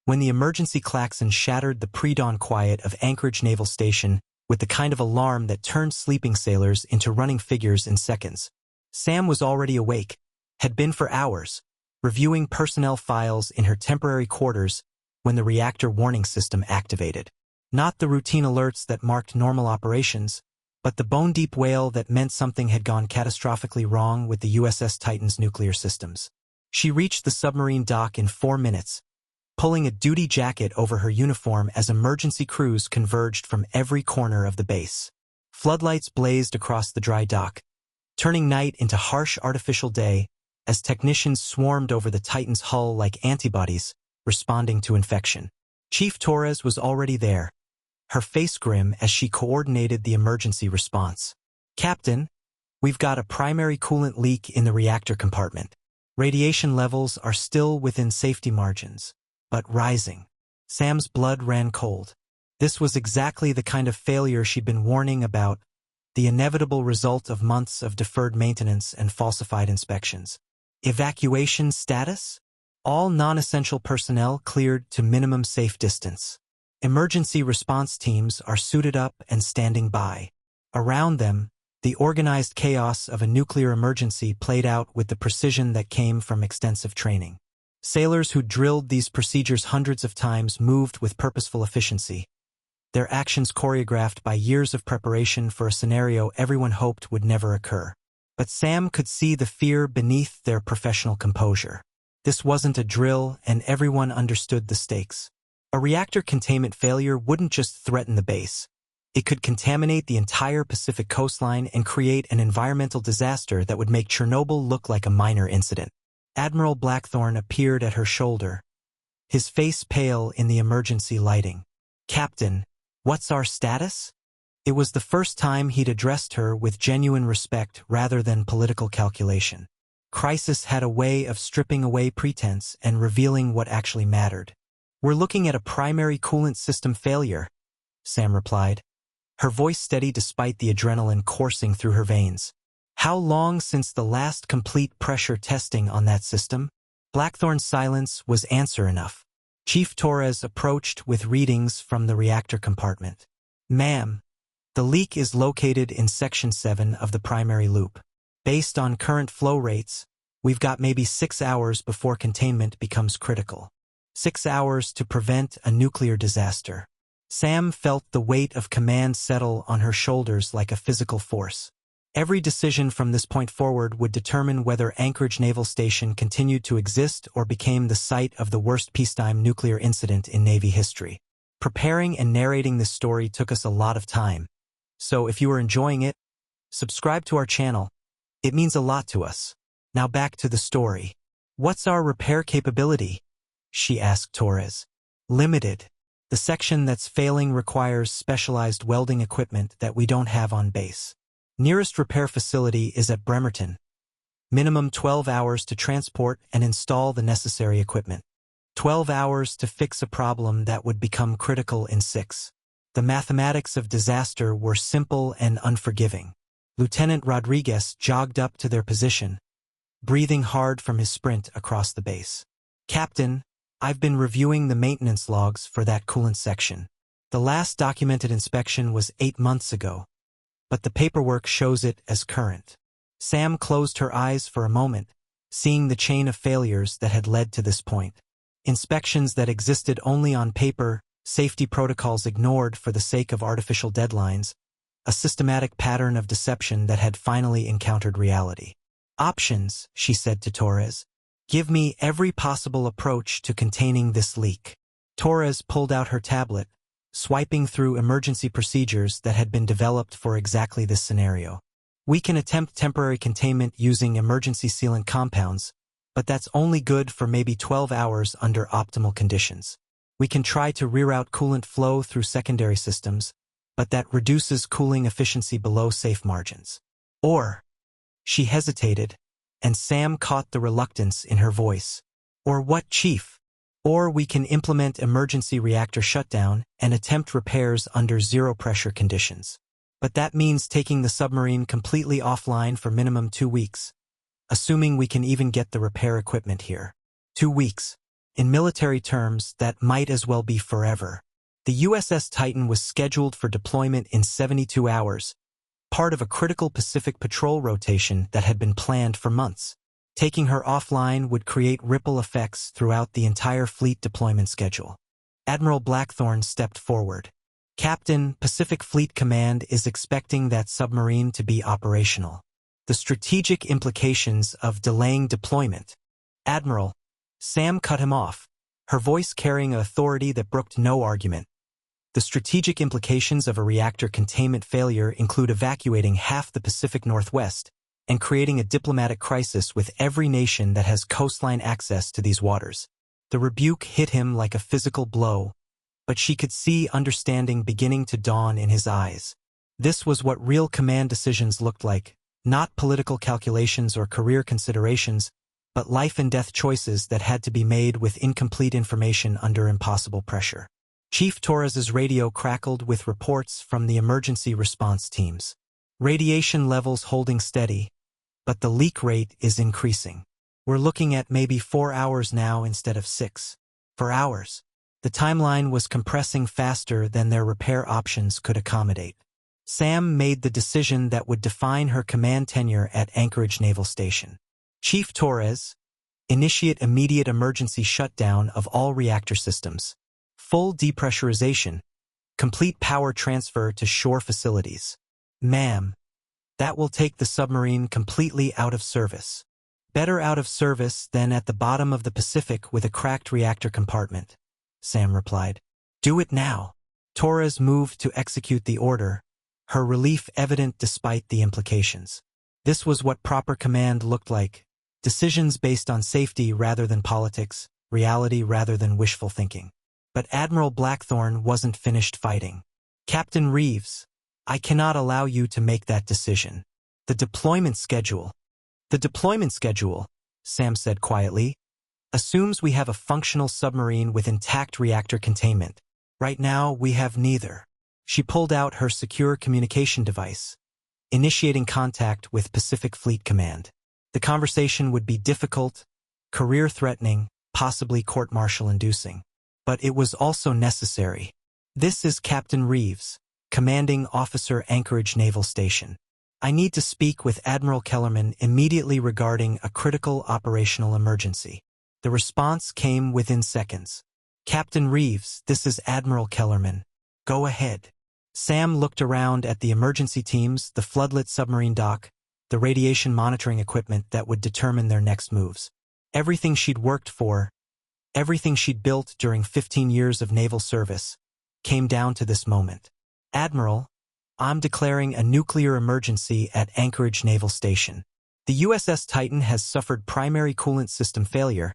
when the emergency klaxon shattered the pre-dawn quiet of Anchorage Naval Station with the kind of alarm that turned sleeping sailors into running figures in seconds. Sam was already awake, had been for hours, reviewing personnel files in her temporary quarters when the reactor warning system activated. Not the routine alerts that marked normal operations, but the bone-deep wail that meant something had gone catastrophically wrong with the USS Titan's nuclear systems. She reached the submarine dock in 4 minutes, pulling a duty jacket over her uniform as emergency crews converged from every corner of the base. Floodlights blazed across the dry dock, turning night into harsh artificial day as technicians swarmed over the Titan's hull like antibodies responding to infection. Chief Torres was already there, her face grim as she coordinated the emergency response. "Captain, we've got a primary coolant leak in the reactor compartment. Radiation levels are still within safety margins, but rising." Sam's blood ran cold. This was exactly the kind of failure she'd been warning about, the inevitable result of months of deferred maintenance and falsified inspections. Evacuation status? All non-essential personnel cleared to minimum safe distance. Emergency response teams are suited up and standing by. Around them, the organized chaos of a nuclear emergency played out with the precision that came from extensive training. Sailors who drilled these procedures hundreds of times moved with purposeful efficiency, their actions choreographed by years of preparation for a scenario everyone hoped would never occur. But Sam could see the fear beneath their professional composure. This wasn't a drill, and everyone understood the stakes. A reactor containment failure wouldn't just threaten the base. It could contaminate the entire Pacific coastline and create an environmental disaster that would make Chernobyl look like a minor incident. Admiral Blackthorne appeared at her shoulder, his face pale in the emergency lighting. "Captain, what's our status?" It was the first time he'd addressed her with genuine respect rather than political calculation. Crisis had a way of stripping away pretense and revealing what actually mattered. "We're looking at a primary coolant system failure," Sam replied, her voice steady despite the adrenaline coursing through her veins. "How long since the last complete pressure testing on that system?" Blackthorne's silence was answer enough. Chief Torres approached with readings from the reactor compartment. "Ma'am, the leak is located in Section 7 of the primary loop. Based on current flow rates, we've got maybe 6 hours before containment becomes critical. 6 hours to prevent a nuclear disaster." Sam felt the weight of command settle on her shoulders like a physical force. Every decision from this point forward would determine whether Anchorage Naval Station continued to exist or became the site of the worst peacetime nuclear incident in Navy history. Preparing and narrating this story took us a lot of time. So if you are enjoying it, subscribe to our channel. It means a lot to us. Now back to the story. "What's our repair capability?" she asked Torres. "Limited. The section that's failing requires specialized welding equipment that we don't have on base. Nearest repair facility is at Bremerton. Minimum 12 hours to transport and install the necessary equipment. 12 hours to fix a problem that would become critical in 6. The mathematics of disaster were simple and unforgiving. Lieutenant Rodriguez jogged up to their position, breathing hard from his sprint across the base. "Captain, I've been reviewing the maintenance logs for that coolant section. The last documented inspection was 8 months ago, but the paperwork shows it as current." Sam closed her eyes for a moment, seeing the chain of failures that had led to this point. Inspections that existed only on paper, safety protocols ignored for the sake of artificial deadlines, a systematic pattern of deception that had finally encountered reality. "Options," she said to Torres. "Give me every possible approach to containing this leak." Torres pulled out her tablet, swiping through emergency procedures that had been developed for exactly this scenario. "We can attempt temporary containment using emergency sealant compounds, but that's only good for maybe 12 hours under optimal conditions. We can try to reroute coolant flow through secondary systems, but that reduces cooling efficiency below safe margins. Or," she hesitated, and Sam caught the reluctance in her voice. "Or what, Chief? Or we can implement emergency reactor shutdown and attempt repairs under zero-pressure conditions. But that means taking the submarine completely offline for minimum 2 weeks, assuming we can even get the repair equipment here. 2 weeks. In military terms, that might as well be forever." The USS Titan was scheduled for deployment in 72 hours, part of a critical Pacific patrol rotation that had been planned for months. Taking her offline would create ripple effects throughout the entire fleet deployment schedule. Admiral Blackthorne stepped forward. "Captain, Pacific Fleet Command is expecting that submarine to be operational. The strategic implications of delaying deployment." "Admiral," Sam cut him off, her voice carrying an authority that brooked no argument. "The strategic implications of a reactor containment failure include evacuating half the Pacific Northwest and creating a diplomatic crisis with every nation that has coastline access to these waters." The rebuke hit him like a physical blow, but she could see understanding beginning to dawn in his eyes. This was what real command decisions looked like, not political calculations or career considerations, but life-and-death choices that had to be made with incomplete information under impossible pressure. Chief Torres's radio crackled with reports from the emergency response teams. "Radiation levels holding steady, but the leak rate is increasing. We're looking at maybe 4 hours now instead of 6. 4 hours." The timeline was compressing faster than their repair options could accommodate. Sam made the decision that would define her command tenure at Anchorage Naval Station. "Chief Torres, initiate immediate emergency shutdown of all reactor systems. Full depressurization. Complete power transfer to shore facilities." "Ma'am, that will take the submarine completely out of service." "Better out of service than at the bottom of the Pacific with a cracked reactor compartment," Sam replied. "Do it now." Torres moved to execute the order, her relief evident despite the implications. This was what proper command looked like. Decisions based on safety rather than politics, reality rather than wishful thinking. But Admiral Blackthorne wasn't finished fighting. "Captain Reeves, I cannot allow you to make that decision. The deployment schedule," Sam said quietly, "assumes we have a functional submarine with intact reactor containment. Right now, we have neither." She pulled out her secure communication device, initiating contact with Pacific Fleet Command. The conversation would be difficult, career-threatening, possibly court-martial inducing. But it was also necessary. "This is Captain Reeves, Commanding Officer, Anchorage Naval Station. I need to speak with Admiral Kellerman immediately regarding a critical operational emergency." The response came within seconds. "Captain Reeves, this is Admiral Kellerman. Go ahead." Sam looked around at the emergency teams, the floodlit submarine dock, the radiation monitoring equipment that would determine their next moves. Everything she'd worked for, everything she'd built during 15 years of naval service, came down to this moment. "Admiral, I'm declaring a nuclear emergency at Anchorage Naval Station. The USS Titan has suffered primary coolant system failure,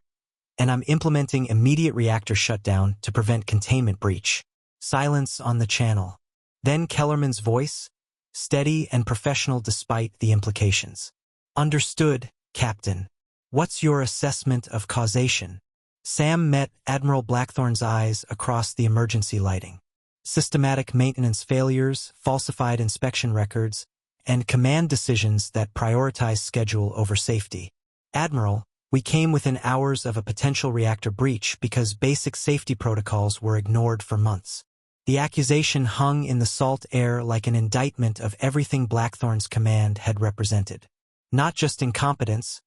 and I'm implementing immediate reactor shutdown to prevent containment breach." Silence on the channel. Then Kellerman's voice, steady and professional despite the implications. "Understood, Captain. What's your assessment of causation?" Sam met Admiral Blackthorne's eyes across the emergency lighting. Systematic maintenance failures, falsified inspection records, and command decisions that prioritize schedule over safety. "Admiral, we came within hours of a potential reactor breach because basic safety protocols were ignored for months." The accusation hung in the salt air like an indictment of everything Blackthorne's command had represented. Not just incompetence,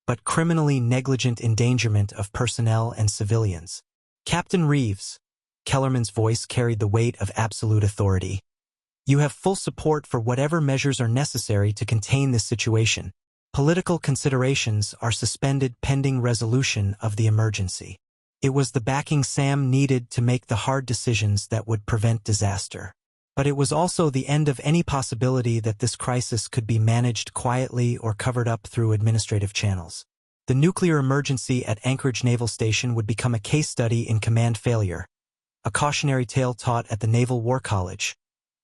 but criminally negligent endangerment of personnel and civilians. "Captain Reeves," Kellerman's voice carried the weight of absolute authority. You have full support for whatever measures are necessary to contain this situation. Political considerations are suspended pending resolution of the emergency. It was the backing Sam needed to make the hard decisions that would prevent disaster. But it was also the end of any possibility that this crisis could be managed quietly or covered up through administrative channels. The nuclear emergency at Anchorage Naval Station would become a case study in command failure, a cautionary tale taught at the Naval War College,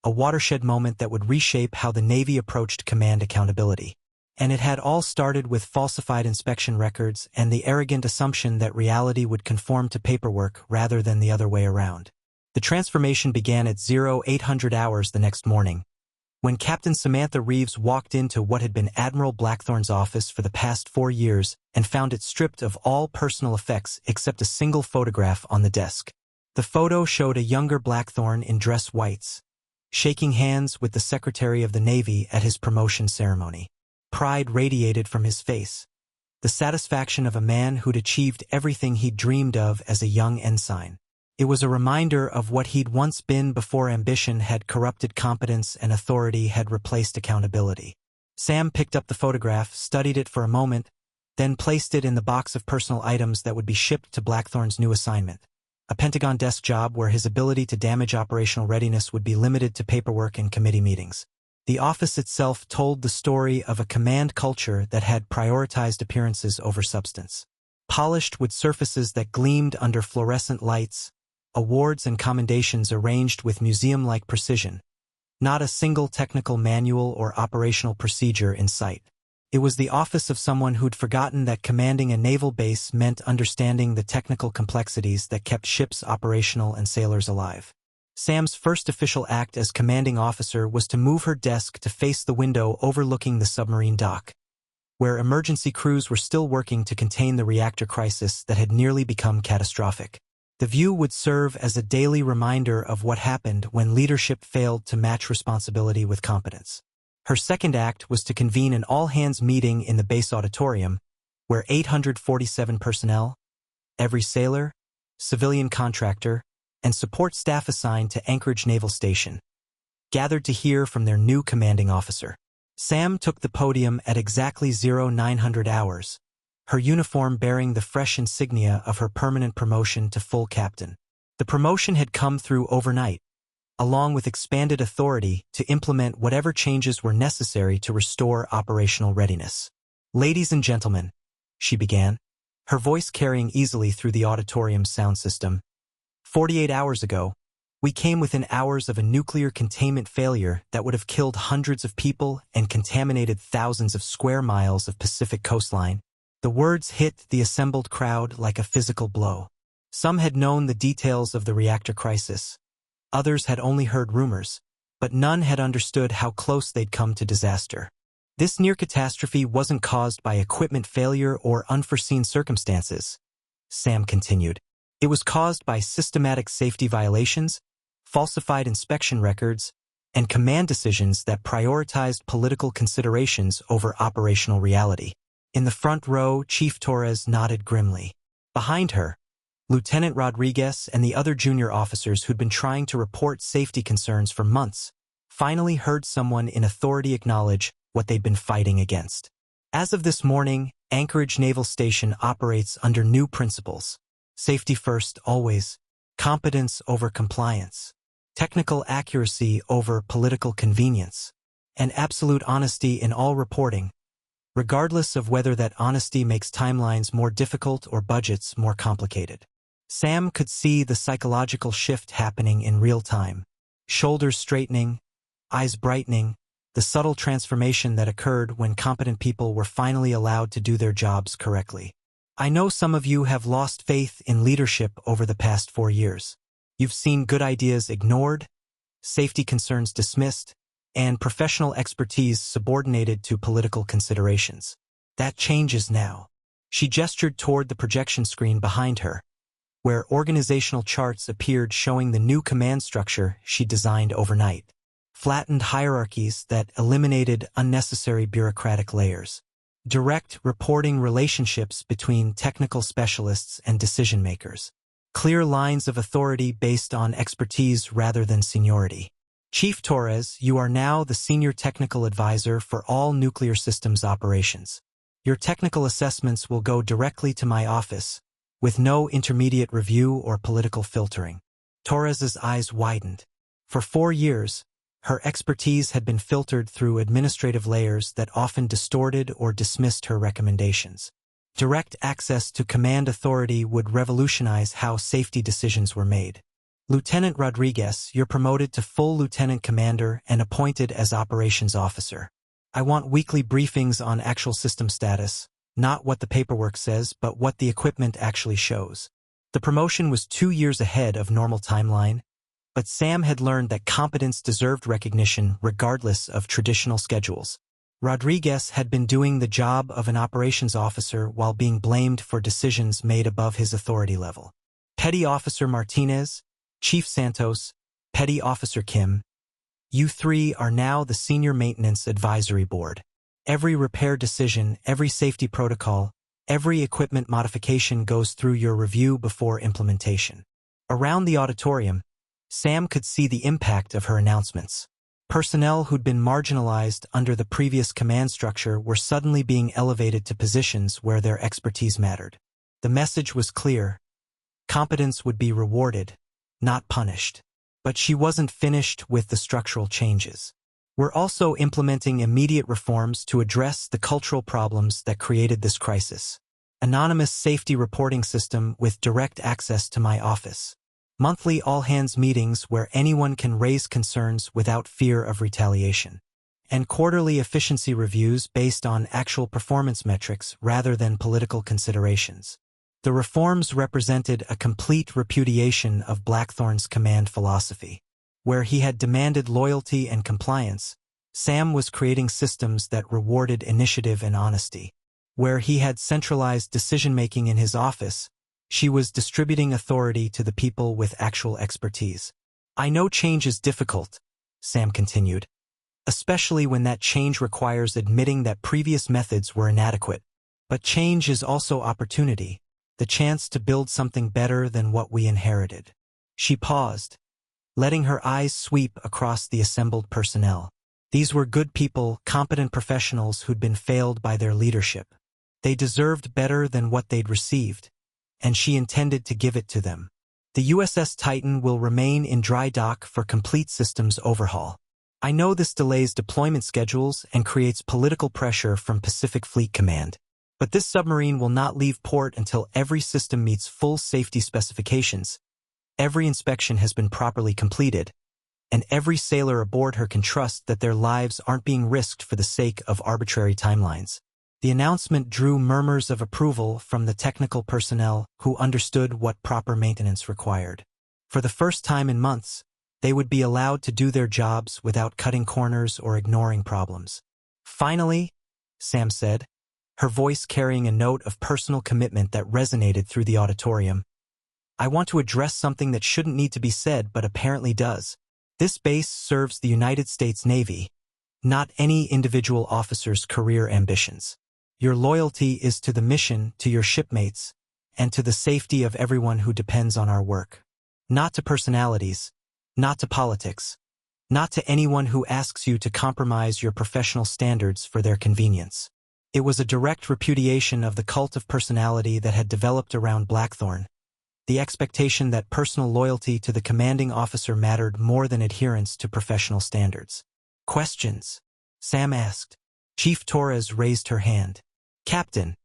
a watershed moment that would reshape how the Navy approached command accountability. And it had all started with falsified inspection records and the arrogant assumption that reality would conform to paperwork rather than the other way around. The transformation began at 0800 hours the next morning, when Captain Samantha Reeves walked into what had been Admiral Blackthorne's office for the past 4 years and found it stripped of all personal effects except a single photograph on the desk. The photo showed a younger Blackthorne in dress whites, shaking hands with the Secretary of the Navy at his promotion ceremony. Pride radiated from his face, the satisfaction of a man who'd achieved everything he'd dreamed of as a young ensign. It was a reminder of what he'd once been before ambition had corrupted competence and authority had replaced accountability. Sam picked up the photograph, studied it for a moment, then placed it in the box of personal items that would be shipped to Blackthorne's new assignment, a Pentagon desk job where his ability to damage operational readiness would be limited to paperwork and committee meetings. The office itself told the story of a command culture that had prioritized appearances over substance. Polished with surfaces that gleamed under fluorescent lights, awards and commendations arranged with museum-like precision, not a single technical manual or operational procedure in sight. It was the office of someone who'd forgotten that commanding a naval base meant understanding the technical complexities that kept ships operational and sailors alive. Sam's first official act as commanding officer was to move her desk to face the window overlooking the submarine dock, where emergency crews were still working to contain the reactor crisis that had nearly become catastrophic. The view would serve as a daily reminder of what happened when leadership failed to match responsibility with competence. Her second act was to convene an all-hands meeting in the base auditorium, where 847 personnel, every sailor, civilian contractor, and support staff assigned to Anchorage Naval Station, gathered to hear from their new commanding officer. Sam took the podium at exactly 0900 hours, her uniform bearing the fresh insignia of her permanent promotion to full captain. The promotion had come through overnight, along with expanded authority to implement whatever changes were necessary to restore operational readiness. "Ladies and gentlemen," she began, her voice carrying easily through the auditorium's sound system, 48 hours ago, we came within hours of a nuclear containment failure that would have killed hundreds of people and contaminated thousands of square miles of Pacific coastline. The words hit the assembled crowd like a physical blow. Some had known the details of the reactor crisis. Others had only heard rumors, but none had understood how close they'd come to disaster. This near catastrophe wasn't caused by equipment failure or unforeseen circumstances, Sam continued. It was caused by systematic safety violations, falsified inspection records, and command decisions that prioritized political considerations over operational reality. In the front row, Chief Torres nodded grimly. Behind her, Lieutenant Rodriguez and the other junior officers who'd been trying to report safety concerns for months finally heard someone in authority acknowledge what they'd been fighting against. As of this morning, Anchorage Naval Station operates under new principles. Safety first, always. Competence over compliance. Technical accuracy over political convenience. And absolute honesty in all reporting, regardless of whether that honesty makes timelines more difficult or budgets more complicated. Sam could see the psychological shift happening in real time. Shoulders straightening, eyes brightening, the subtle transformation that occurred when competent people were finally allowed to do their jobs correctly. I know some of you have lost faith in leadership over the past 4 years. You've seen good ideas ignored, safety concerns dismissed, and professional expertise subordinated to political considerations. That changes now. She gestured toward the projection screen behind her, where organizational charts appeared showing the new command structure she designed overnight. Flattened hierarchies that eliminated unnecessary bureaucratic layers. Direct reporting relationships between technical specialists and decision-makers. Clear lines of authority based on expertise rather than seniority. Chief Torres, you are now the Senior Technical Advisor for all nuclear systems operations. Your technical assessments will go directly to my office, with no intermediate review or political filtering. Torres's eyes widened. For 4 years, her expertise had been filtered through administrative layers that often distorted or dismissed her recommendations. Direct access to command authority would revolutionize how safety decisions were made. Lieutenant Rodriguez, you're promoted to full lieutenant commander and appointed as operations officer. I want weekly briefings on actual system status, not what the paperwork says, but what the equipment actually shows. The promotion was 2 years ahead of normal timeline, but Sam had learned that competence deserved recognition regardless of traditional schedules. Rodriguez had been doing the job of an operations officer while being blamed for decisions made above his authority level. Petty Officer Martinez, Chief Santos, Petty Officer Kim, you three are now the Senior Maintenance Advisory Board. Every repair decision, every safety protocol, every equipment modification goes through your review before implementation. Around the auditorium, Sam could see the impact of her announcements. Personnel who'd been marginalized under the previous command structure were suddenly being elevated to positions where their expertise mattered. The message was clear. Competence would be rewarded, not punished. But she wasn't finished with the structural changes. We're also implementing immediate reforms to address the cultural problems that created this crisis. Anonymous safety reporting system with direct access to my office. Monthly all-hands meetings where anyone can raise concerns without fear of retaliation. And quarterly efficiency reviews based on actual performance metrics rather than political considerations. The reforms represented a complete repudiation of Blackthorne's command philosophy. Where he had demanded loyalty and compliance, Sam was creating systems that rewarded initiative and honesty. Where he had centralized decision-making in his office, she was distributing authority to the people with actual expertise. I know change is difficult, Sam continued, especially when that change requires admitting that previous methods were inadequate. But change is also opportunity, the chance to build something better than what we inherited. She paused, letting her eyes sweep across the assembled personnel. These were good people, competent professionals who'd been failed by their leadership. They deserved better than what they'd received, and she intended to give it to them. The USS Titan will remain in dry dock for complete systems overhaul. I know this delays deployment schedules and creates political pressure from Pacific Fleet Command. But this submarine will not leave port until every system meets full safety specifications, every inspection has been properly completed, and every sailor aboard her can trust that their lives aren't being risked for the sake of arbitrary timelines. The announcement drew murmurs of approval from the technical personnel who understood what proper maintenance required. For the first time in months, they would be allowed to do their jobs without cutting corners or ignoring problems. Finally, Sam said, her voice carrying a note of personal commitment that resonated through the auditorium. I want to address something that shouldn't need to be said but apparently does. This base serves the United States Navy, not any individual officer's career ambitions. Your loyalty is to the mission, to your shipmates, and to the safety of everyone who depends on our work. Not to personalities, not to politics, not to anyone who asks you to compromise your professional standards for their convenience. It was a direct repudiation of the cult of personality that had developed around Blackthorne, the expectation that personal loyalty to the commanding officer mattered more than adherence to professional standards. Questions? Sam asked. Chief Torres raised her hand. Captain,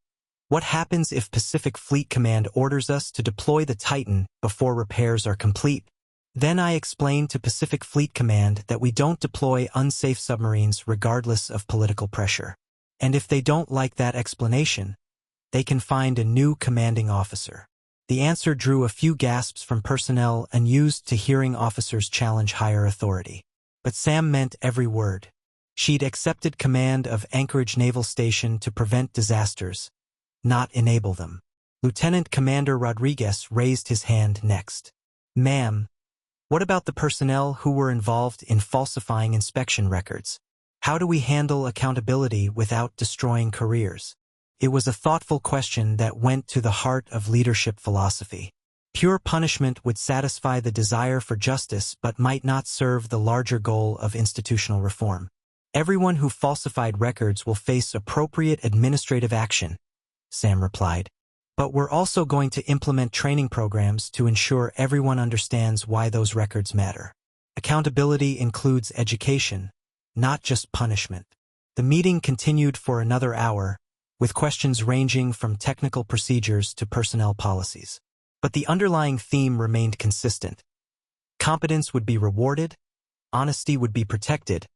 what happens if Pacific Fleet Command orders us to deploy the Titan before repairs are complete? Then I explained to Pacific Fleet Command that we don't deploy unsafe submarines regardless of political pressure. And if they don't like that explanation, they can find a new commanding officer. The answer drew a few gasps from personnel unused to hearing officers challenge higher authority. But Sam meant every word. She'd accepted command of Anchorage Naval Station to prevent disasters, not enable them. Lieutenant Commander Rodriguez raised his hand next. Ma'am, what about the personnel who were involved in falsifying inspection records? How do we handle accountability without destroying careers? It was a thoughtful question that went to the heart of leadership philosophy. Pure punishment would satisfy the desire for justice but might not serve the larger goal of institutional reform. Everyone who falsified records will face appropriate administrative action, Sam replied. But we're also going to implement training programs to ensure everyone understands why those records matter. Accountability includes education, not just punishment. The meeting continued for another hour, with questions ranging from technical procedures to personnel policies. But the underlying theme remained consistent. Competence would be rewarded, honesty would be protected,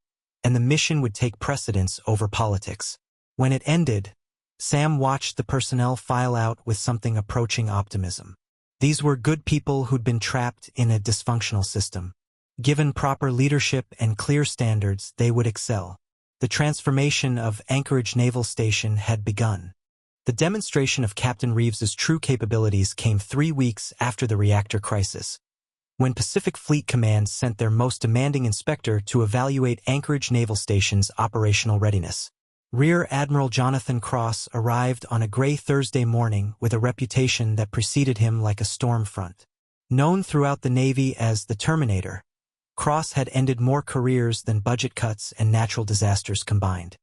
and the mission would take precedence over politics. When it ended, Sam watched the personnel file out with something approaching optimism. These were good people who'd been trapped in a dysfunctional system. Given proper leadership and clear standards, they would excel. The transformation of Anchorage Naval Station had begun. The demonstration of Captain Reeves's true capabilities came 3 weeks after the reactor crisis, when Pacific Fleet Command sent their most demanding inspector to evaluate Anchorage Naval Station's operational readiness. Rear Admiral Jonathan Cross arrived on a gray Thursday morning with a reputation that preceded him like a storm front. Known throughout the Navy as the Terminator, Cross had ended more careers than budget cuts and natural disasters combined.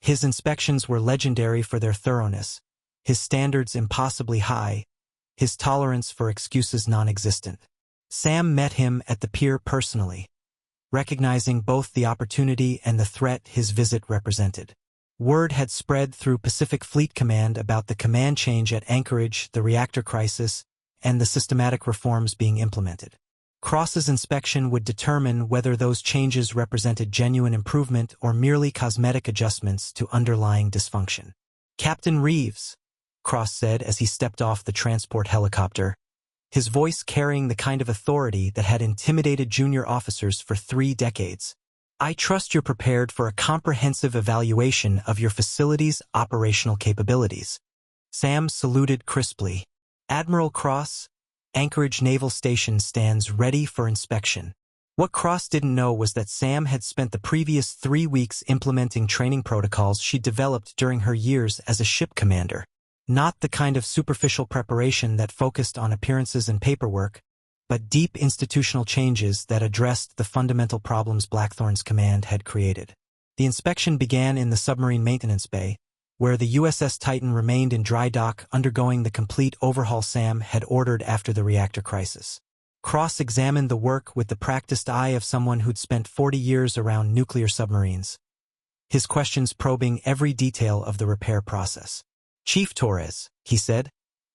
His inspections were legendary for their thoroughness, his standards impossibly high, his tolerance for excuses non-existent. Sam met him at the pier personally, recognizing both the opportunity and the threat his visit represented. Word had spread through Pacific Fleet Command about the command change at Anchorage, the reactor crisis, and the systematic reforms being implemented. Cross's inspection would determine whether those changes represented genuine improvement or merely cosmetic adjustments to underlying dysfunction. "Captain Reeves," Cross said as he stepped off the transport helicopter, his voice carrying the kind of authority that had intimidated junior officers for 3 decades. "I trust you're prepared for a comprehensive evaluation of your facility's operational capabilities." Sam saluted crisply. "Admiral Cross, Anchorage Naval Station stands ready for inspection." What Cross didn't know was that Sam had spent the previous 3 weeks implementing training protocols she developed during her years as a ship commander. Not the kind of superficial preparation that focused on appearances and paperwork, but deep institutional changes that addressed the fundamental problems Blackthorne's command had created. The inspection began in the submarine maintenance bay, where the USS Titan remained in dry dock undergoing the complete overhaul Sam had ordered after the reactor crisis. Cross examined the work with the practiced eye of someone who'd spent 40 years around nuclear submarines, his questions probing every detail of the repair process. "Chief Torres," he said,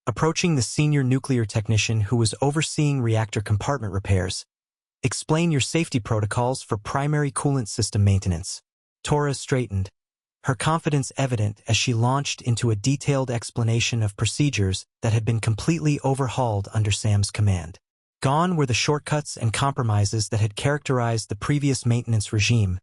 approaching the senior nuclear technician who was overseeing reactor compartment repairs, "explain your safety protocols for primary coolant system maintenance." Torres straightened, her confidence evident as she launched into a detailed explanation of procedures that had been completely overhauled under Sam's command. Gone were the shortcuts and compromises that had characterized the previous maintenance regime,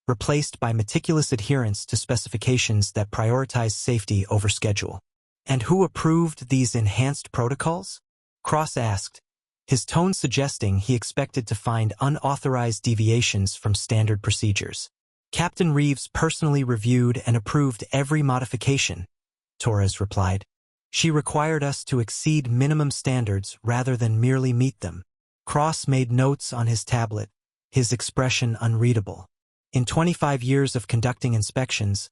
replaced by meticulous adherence to specifications that prioritized safety over schedule. "And who approved these enhanced protocols?" Cross asked, his tone suggesting he expected to find unauthorized deviations from standard procedures. "Captain Reeves personally reviewed and approved every modification," Torres replied. "She required us to exceed minimum standards rather than merely meet them." Cross made notes on his tablet, his expression unreadable. In 25 years of conducting inspections,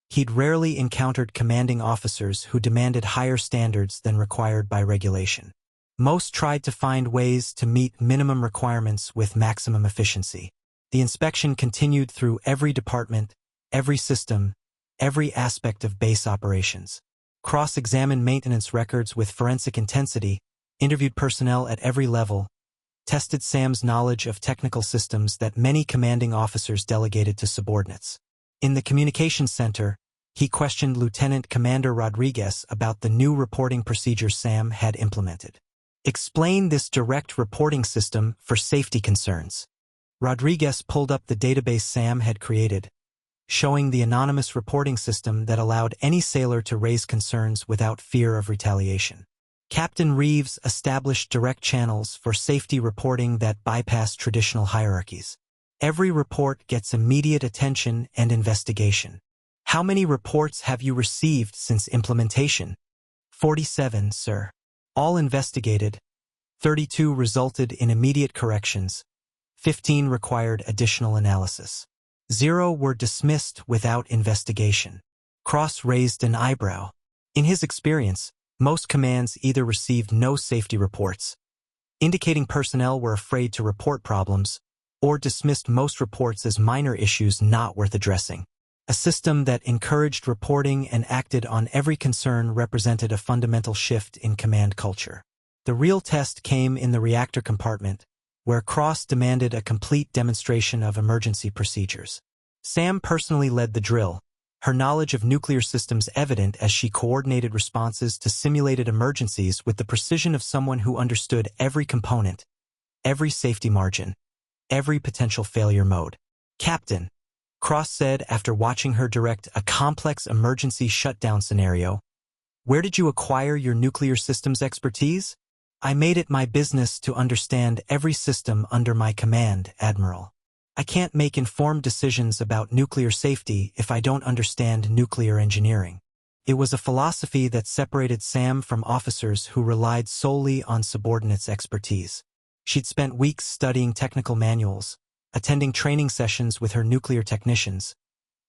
he'd rarely encountered commanding officers who demanded higher standards than required by regulation. Most tried to find ways to meet minimum requirements with maximum efficiency. The inspection continued through every department, every system, every aspect of base operations. Cross examined maintenance records with forensic intensity, interviewed personnel at every level, tested Sam's knowledge of technical systems that many commanding officers delegated to subordinates. In the communications center, he questioned Lieutenant Commander Rodriguez about the new reporting procedures Sam had implemented. "Explain this direct reporting system for safety concerns." Rodriguez pulled up the database Sam had created, showing the anonymous reporting system that allowed any sailor to raise concerns without fear of retaliation. Captain Reeves established direct channels for safety reporting that bypassed traditional hierarchies. Every report gets immediate attention and investigation. "How many reports have you received since implementation?" 47, sir. "All investigated, 32 resulted in immediate corrections. 15 required additional analysis. 0 were dismissed without investigation. Cross raised an eyebrow. In his experience, most commands either received no safety reports, indicating personnel were afraid to report problems, or dismissed most reports as minor issues not worth addressing. A system that encouraged reporting and acted on every concern represented a fundamental shift in command culture. The real test came in the reactor compartment, where Cross demanded a complete demonstration of emergency procedures. Sam personally led the drill, her knowledge of nuclear systems evident as she coordinated responses to simulated emergencies with the precision of someone who understood every component, every safety margin, every potential failure mode. "Captain," Cross said after watching her direct a complex emergency shutdown scenario, "where did you acquire your nuclear systems expertise?" "I made it my business to understand every system under my command, Admiral. I can't make informed decisions about nuclear safety if I don't understand nuclear engineering." It was a philosophy that separated Sam from officers who relied solely on subordinates' expertise. She'd spent weeks studying technical manuals, attending training sessions with her nuclear technicians,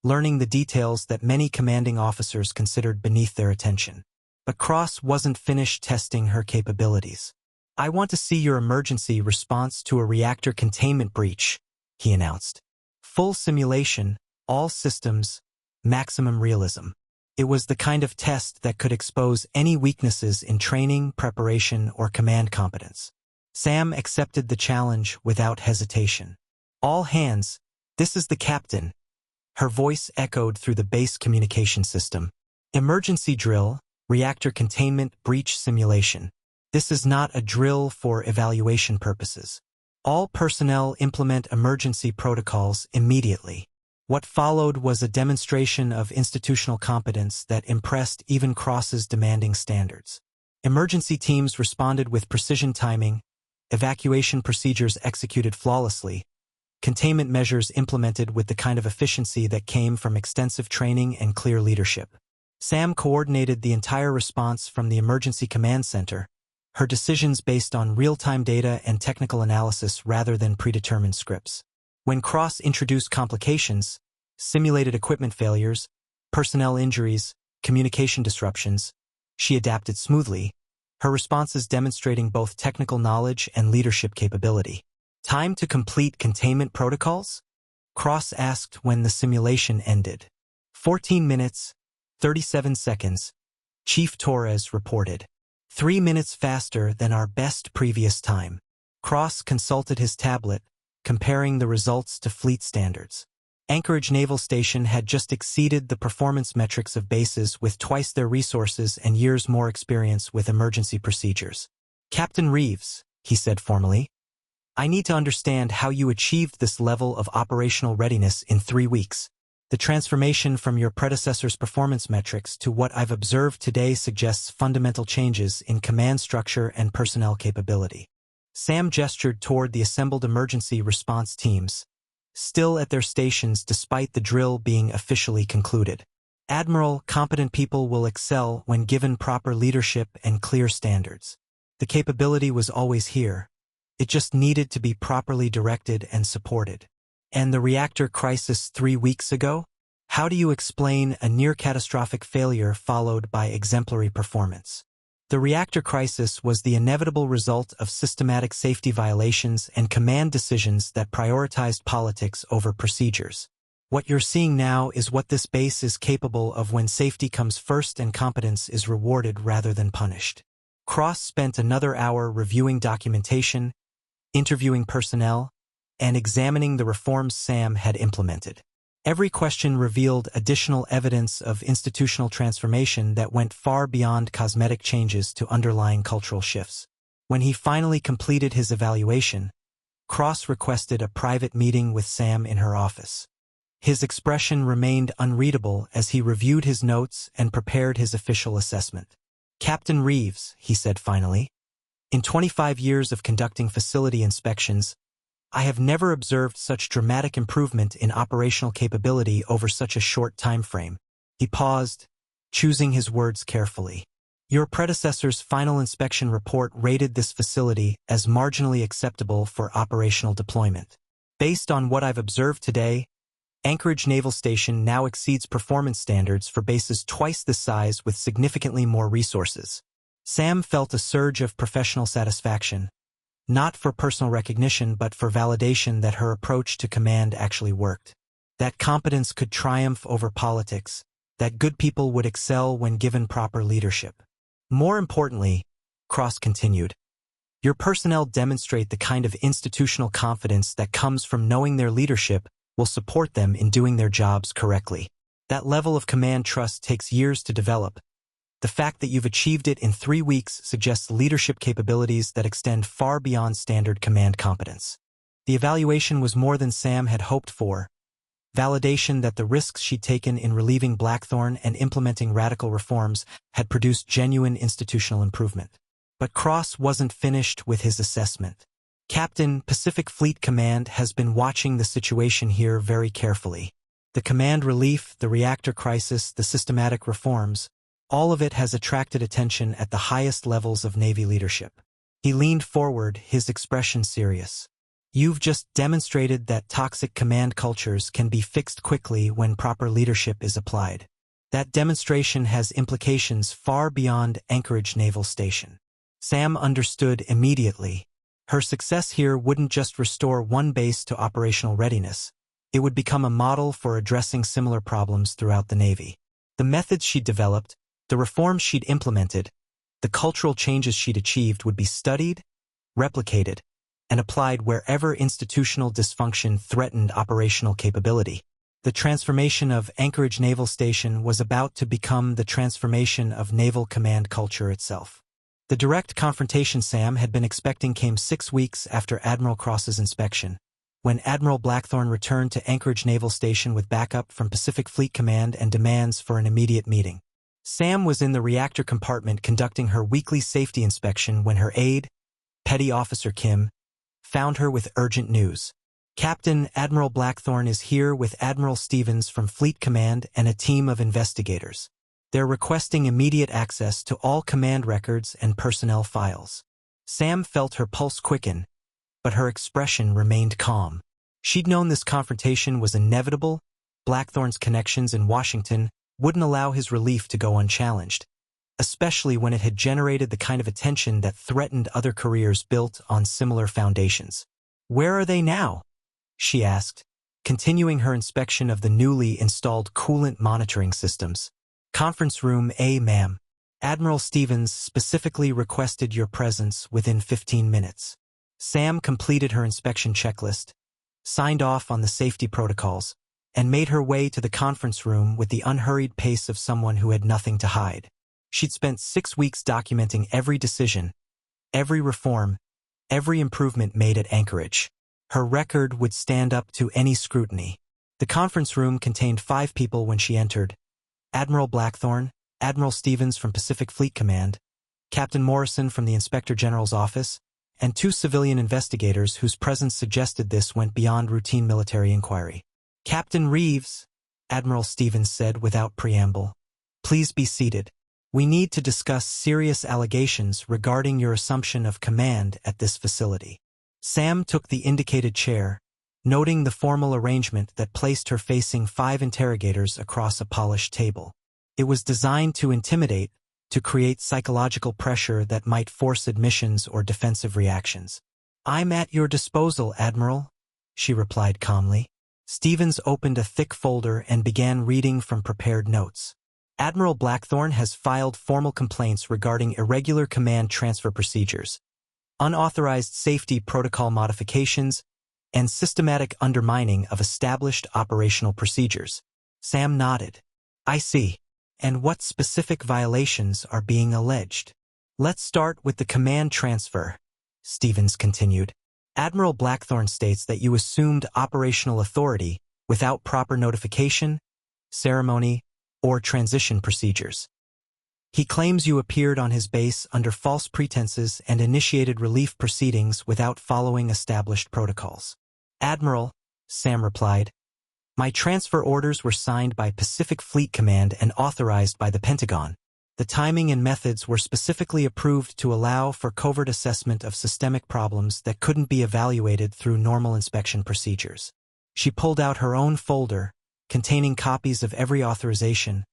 learning the details that many commanding officers considered beneath their attention. But Cross wasn't finished testing her capabilities. "I want to see your emergency response to a reactor containment breach," he announced. "Full simulation, all systems, maximum realism." It was the kind of test that could expose any weaknesses in training, preparation, or command competence. Sam accepted the challenge without hesitation. "All hands, this is the captain." Her voice echoed through the base communication system. "Emergency drill, reactor containment breach simulation. This is not a drill for evaluation purposes. All personnel implement emergency protocols immediately." What followed was a demonstration of institutional competence that impressed even Cross's demanding standards. Emergency teams responded with precision timing, evacuation procedures executed flawlessly, containment measures implemented with the kind of efficiency that came from extensive training and clear leadership. Sam coordinated the entire response from the Emergency Command Center, her decisions based on real-time data and technical analysis rather than predetermined scripts. When Cross introduced complications, simulated equipment failures, personnel injuries, communication disruptions, she adapted smoothly, her responses demonstrating both technical knowledge and leadership capability. "Time to complete containment protocols?" Cross asked when the simulation ended. 14 minutes, 37 seconds, Chief Torres reported. 3 minutes faster than our best previous time. Cross consulted his tablet, comparing the results to fleet standards. Anchorage Naval Station had just exceeded the performance metrics of bases with twice their resources and years more experience with emergency procedures. "Captain Reeves," he said formally, "I need to understand how you achieved this level of operational readiness in 3 weeks. The transformation from your predecessor's performance metrics to what I've observed today suggests fundamental changes in command structure and personnel capability." Sam gestured toward the assembled emergency response teams, still at their stations despite the drill being officially concluded. "Admiral, competent people will excel when given proper leadership and clear standards. The capability was always here. It just needed to be properly directed and supported." "And the reactor crisis 3 weeks ago? How do you explain a near-catastrophic failure followed by exemplary performance?" "The reactor crisis was the inevitable result of systematic safety violations and command decisions that prioritized politics over procedures. What you're seeing now is what this base is capable of when safety comes first and competence is rewarded rather than punished." Cross spent another hour reviewing documentation, interviewing personnel, and examining the reforms Sam had implemented. Every question revealed additional evidence of institutional transformation that went far beyond cosmetic changes to underlying cultural shifts. When he finally completed his evaluation, Cross requested a private meeting with Sam in her office. His expression remained unreadable as he reviewed his notes and prepared his official assessment. "Captain Reeves," he said finally, "in 25 years of conducting facility inspections, I have never observed such dramatic improvement in operational capability over such a short time frame." He paused, choosing his words carefully. Your predecessor's final inspection report rated this facility as marginally acceptable for operational deployment. Based on what I've observed today, Anchorage Naval Station now exceeds performance standards for bases twice this size with significantly more resources. Sam felt a surge of professional satisfaction, not for personal recognition but for validation that her approach to command actually worked. That competence could triumph over politics, that good people would excel when given proper leadership. More importantly, Cross continued, your personnel demonstrate the kind of institutional confidence that comes from knowing their leadership will support them in doing their jobs correctly. That level of command trust takes years to develop. The fact that you've achieved it in 3 weeks suggests leadership capabilities that extend far beyond standard command competence. The evaluation was more than Sam had hoped for. Validation that the risks she'd taken in relieving Blackthorne and implementing radical reforms had produced genuine institutional improvement. But Cross wasn't finished with his assessment. Captain, Pacific Fleet Command has been watching the situation here very carefully. The command relief, the reactor crisis, the systematic reforms, all of it has attracted attention at the highest levels of Navy leadership. He leaned forward, his expression serious. You've just demonstrated that toxic command cultures can be fixed quickly when proper leadership is applied. That demonstration has implications far beyond Anchorage Naval Station. Sam understood immediately. Her success here wouldn't just restore one base to operational readiness. It would become a model for addressing similar problems throughout the Navy. The methods she'd developed, the reforms she'd implemented, the cultural changes she'd achieved would be studied, replicated, and applied wherever institutional dysfunction threatened operational capability. The transformation of Anchorage Naval Station was about to become the transformation of naval command culture itself. The direct confrontation Sam had been expecting came 6 weeks after Admiral Cross's inspection, when Admiral Blackthorne returned to Anchorage Naval Station with backup from Pacific Fleet Command and demands for an immediate meeting. Sam was in the reactor compartment conducting her weekly safety inspection when her aide, Petty Officer Kim, found her with urgent news. Captain, Admiral Blackthorne is here with Admiral Stevens from Fleet Command and a team of investigators. They're requesting immediate access to all command records and personnel files. Sam felt her pulse quicken, but her expression remained calm. She'd known this confrontation was inevitable. Blackthorne's connections in Washington wouldn't allow his relief to go unchallenged, especially when it had generated the kind of attention that threatened other careers built on similar foundations. Where are they now? She asked, continuing her inspection of the newly installed coolant monitoring systems. Conference room A, ma'am. Admiral Stevens specifically requested your presence within 15 minutes. Sam completed her inspection checklist, signed off on the safety protocols, and made her way to the conference room with the unhurried pace of someone who had nothing to hide. She'd spent 6 weeks documenting every decision, every reform, every improvement made at Anchorage. Her record would stand up to any scrutiny. The conference room contained 5 people when she entered: Admiral Blackthorne, Admiral Stevens from Pacific Fleet Command, Captain Morrison from the Inspector General's office, and 2 civilian investigators whose presence suggested this went beyond routine military inquiry. Captain Reeves, Admiral Stevens said without preamble, please be seated. We need to discuss serious allegations regarding your assumption of command at this facility. Sam took the indicated chair, noting the formal arrangement that placed her facing 5 interrogators across a polished table. It was designed to intimidate, to create psychological pressure that might force admissions or defensive reactions. I'm at your disposal, Admiral, she replied calmly. Stevens opened a thick folder and began reading from prepared notes. Admiral Blackthorne has filed formal complaints regarding irregular command transfer procedures, unauthorized safety protocol modifications, and systematic undermining of established operational procedures. Sam nodded. I see. And what specific violations are being alleged? Let's start with the command transfer, Stevens continued. Admiral Blackthorne states that you assumed operational authority without proper notification, ceremony, or transition procedures. He claims you appeared on his base under false pretenses and initiated relief proceedings without following established protocols. Admiral, Sam replied, my transfer orders were signed by Pacific Fleet Command and authorized by the Pentagon. The timing and methods were specifically approved to allow for covert assessment of systemic problems that couldn't be evaluated through normal inspection procedures. She pulled out her own folder, containing copies of every authorization,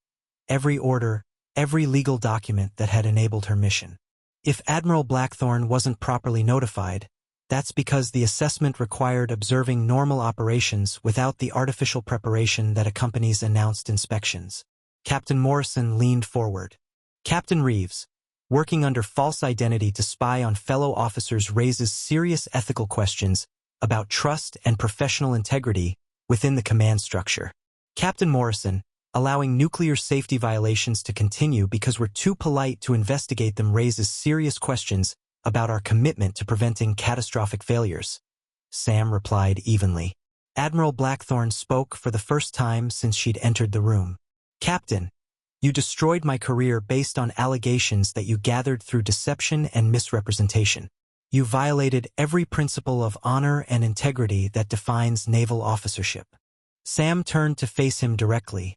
every order, every legal document that had enabled her mission. If Admiral Blackthorne wasn't properly notified, that's because the assessment required observing normal operations without the artificial preparation that accompanies announced inspections. Captain Morrison leaned forward. Captain Reeves, working under false identity to spy on fellow officers, raises serious ethical questions about trust and professional integrity within the command structure. Captain Morrison, allowing nuclear safety violations to continue because we're too polite to investigate them raises serious questions about our commitment to preventing catastrophic failures. Sam replied evenly. Admiral Blackthorne spoke for the first time since she'd entered the room. Captain, you destroyed my career based on allegations that you gathered through deception and misrepresentation. You violated every principle of honor and integrity that defines naval officership. Sam turned to face him directly,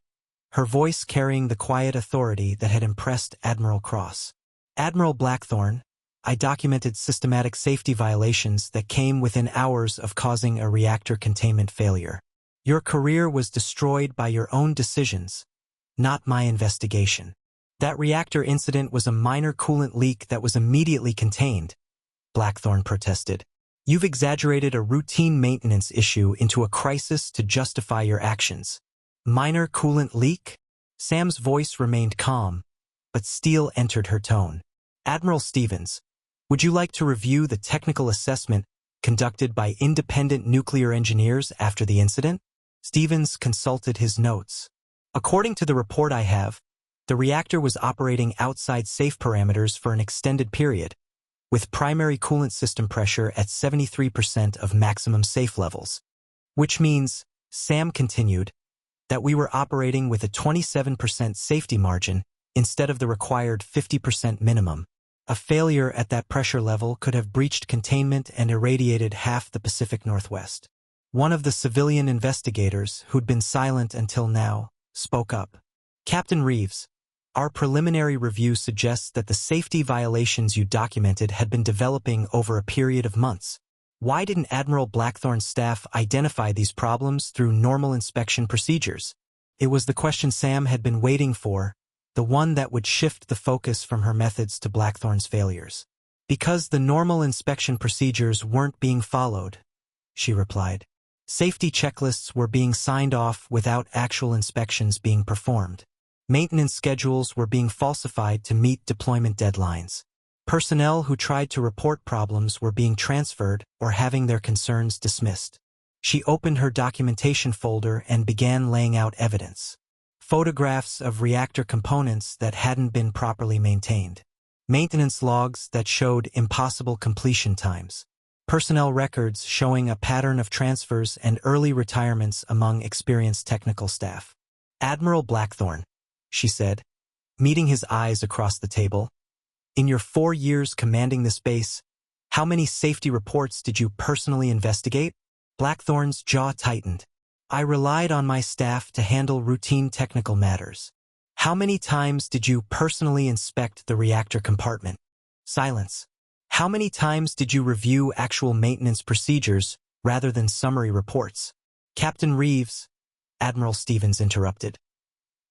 her voice carrying the quiet authority that had impressed Admiral Cross. Admiral Blackthorne, I documented systematic safety violations that came within hours of causing a reactor containment failure. Your career was destroyed by your own decisions, not my investigation. That reactor incident was a minor coolant leak that was immediately contained, Blackthorne protested. You've exaggerated a routine maintenance issue into a crisis to justify your actions. Minor coolant leak? Sam's voice remained calm, but steel entered her tone. Admiral Stevens, would you like to review the technical assessment conducted by independent nuclear engineers after the incident? Stevens consulted his notes. According to the report I have, the reactor was operating outside safe parameters for an extended period, with primary coolant system pressure at 73% of maximum safe levels. Which means, Sam continued, that we were operating with a 27% safety margin instead of the required 50% minimum. A failure at that pressure level could have breached containment and irradiated half the Pacific Northwest. One of the civilian investigators, who'd been silent until now, spoke up. Captain Reeves, our preliminary review suggests that the safety violations you documented had been developing over a period of months. Why didn't Admiral Blackthorne's staff identify these problems through normal inspection procedures? It was the question Sam had been waiting for, the one that would shift the focus from her methods to Blackthorne's failures. Because the normal inspection procedures weren't being followed, she replied. Safety checklists were being signed off without actual inspections being performed. Maintenance schedules were being falsified to meet deployment deadlines. Personnel who tried to report problems were being transferred or having their concerns dismissed. She opened her documentation folder and began laying out evidence. Photographs of reactor components that hadn't been properly maintained. Maintenance logs that showed impossible completion times. Personnel records showing a pattern of transfers and early retirements among experienced technical staff. Admiral Blackthorne, she said, meeting his eyes across the table. In your 4 years commanding this base, how many safety reports did you personally investigate? Blackthorne's jaw tightened. I relied on my staff to handle routine technical matters. How many times did you personally inspect the reactor compartment? Silence. How many times did you review actual maintenance procedures rather than summary reports? Captain Reeves, Admiral Stevens interrupted.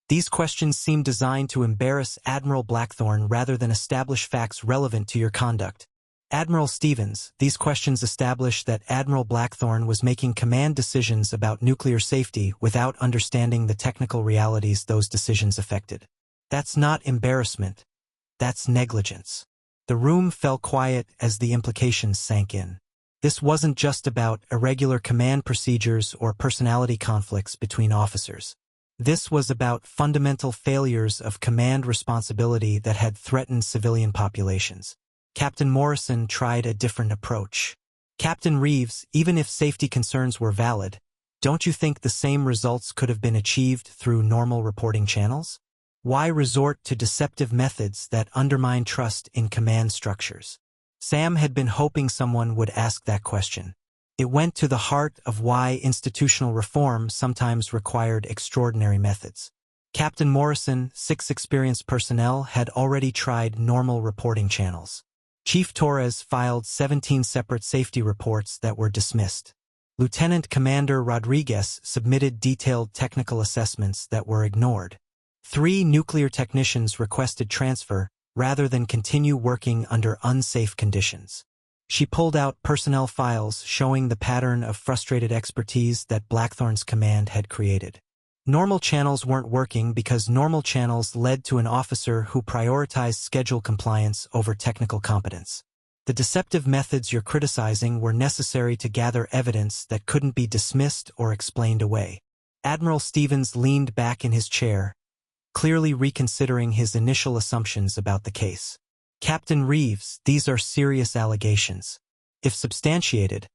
These questions seem designed to embarrass Admiral Blackthorne rather than establish facts relevant to your conduct. Admiral Stevens, these questions establish that Admiral Blackthorne was making command decisions about nuclear safety without understanding the technical realities those decisions affected. That's not embarrassment. That's negligence. The room fell quiet as the implications sank in. This wasn't just about irregular command procedures or personality conflicts between officers. This was about fundamental failures of command responsibility that had threatened civilian populations. Captain Morrison tried a different approach. Captain Reeves, even if safety concerns were valid, don't you think the same results could have been achieved through normal reporting channels? Why resort to deceptive methods that undermine trust in command structures? Sam had been hoping someone would ask that question. It went to the heart of why institutional reform sometimes required extraordinary methods. Captain Morrison, 6 experienced personnel had already tried normal reporting channels. Chief Torres filed 17 separate safety reports that were dismissed. Lieutenant Commander Rodriguez submitted detailed technical assessments that were ignored. 3 nuclear technicians requested transfer rather than continue working under unsafe conditions. She pulled out personnel files showing the pattern of frustrated expertise that Blackthorne's command had created. Normal channels weren't working because normal channels led to an officer who prioritized schedule compliance over technical competence. The deceptive methods you're criticizing were necessary to gather evidence that couldn't be dismissed or explained away. Admiral Stevens leaned back in his chair, clearly reconsidering his initial assumptions about the case. Captain Reeves, these are serious allegations. If substantiated,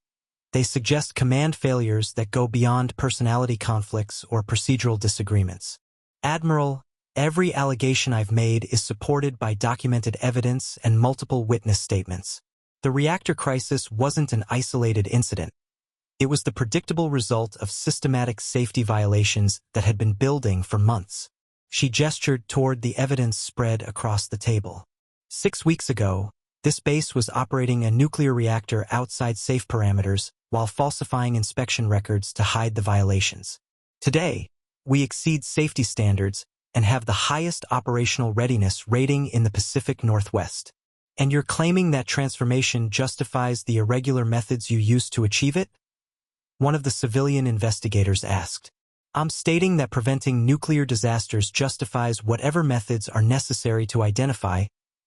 they suggest command failures that go beyond personality conflicts or procedural disagreements. Admiral, every allegation I've made is supported by documented evidence and multiple witness statements. The reactor crisis wasn't an isolated incident. It was the predictable result of systematic safety violations that had been building for months. She gestured toward the evidence spread across the table. 6 weeks ago, this base was operating a nuclear reactor outside safe parameters while falsifying inspection records to hide the violations. Today, we exceed safety standards and have the highest operational readiness rating in the Pacific Northwest. And you're claiming that transformation justifies the irregular methods you used to achieve it? One of the civilian investigators asked. I'm stating that preventing nuclear disasters justifies whatever methods are necessary to identify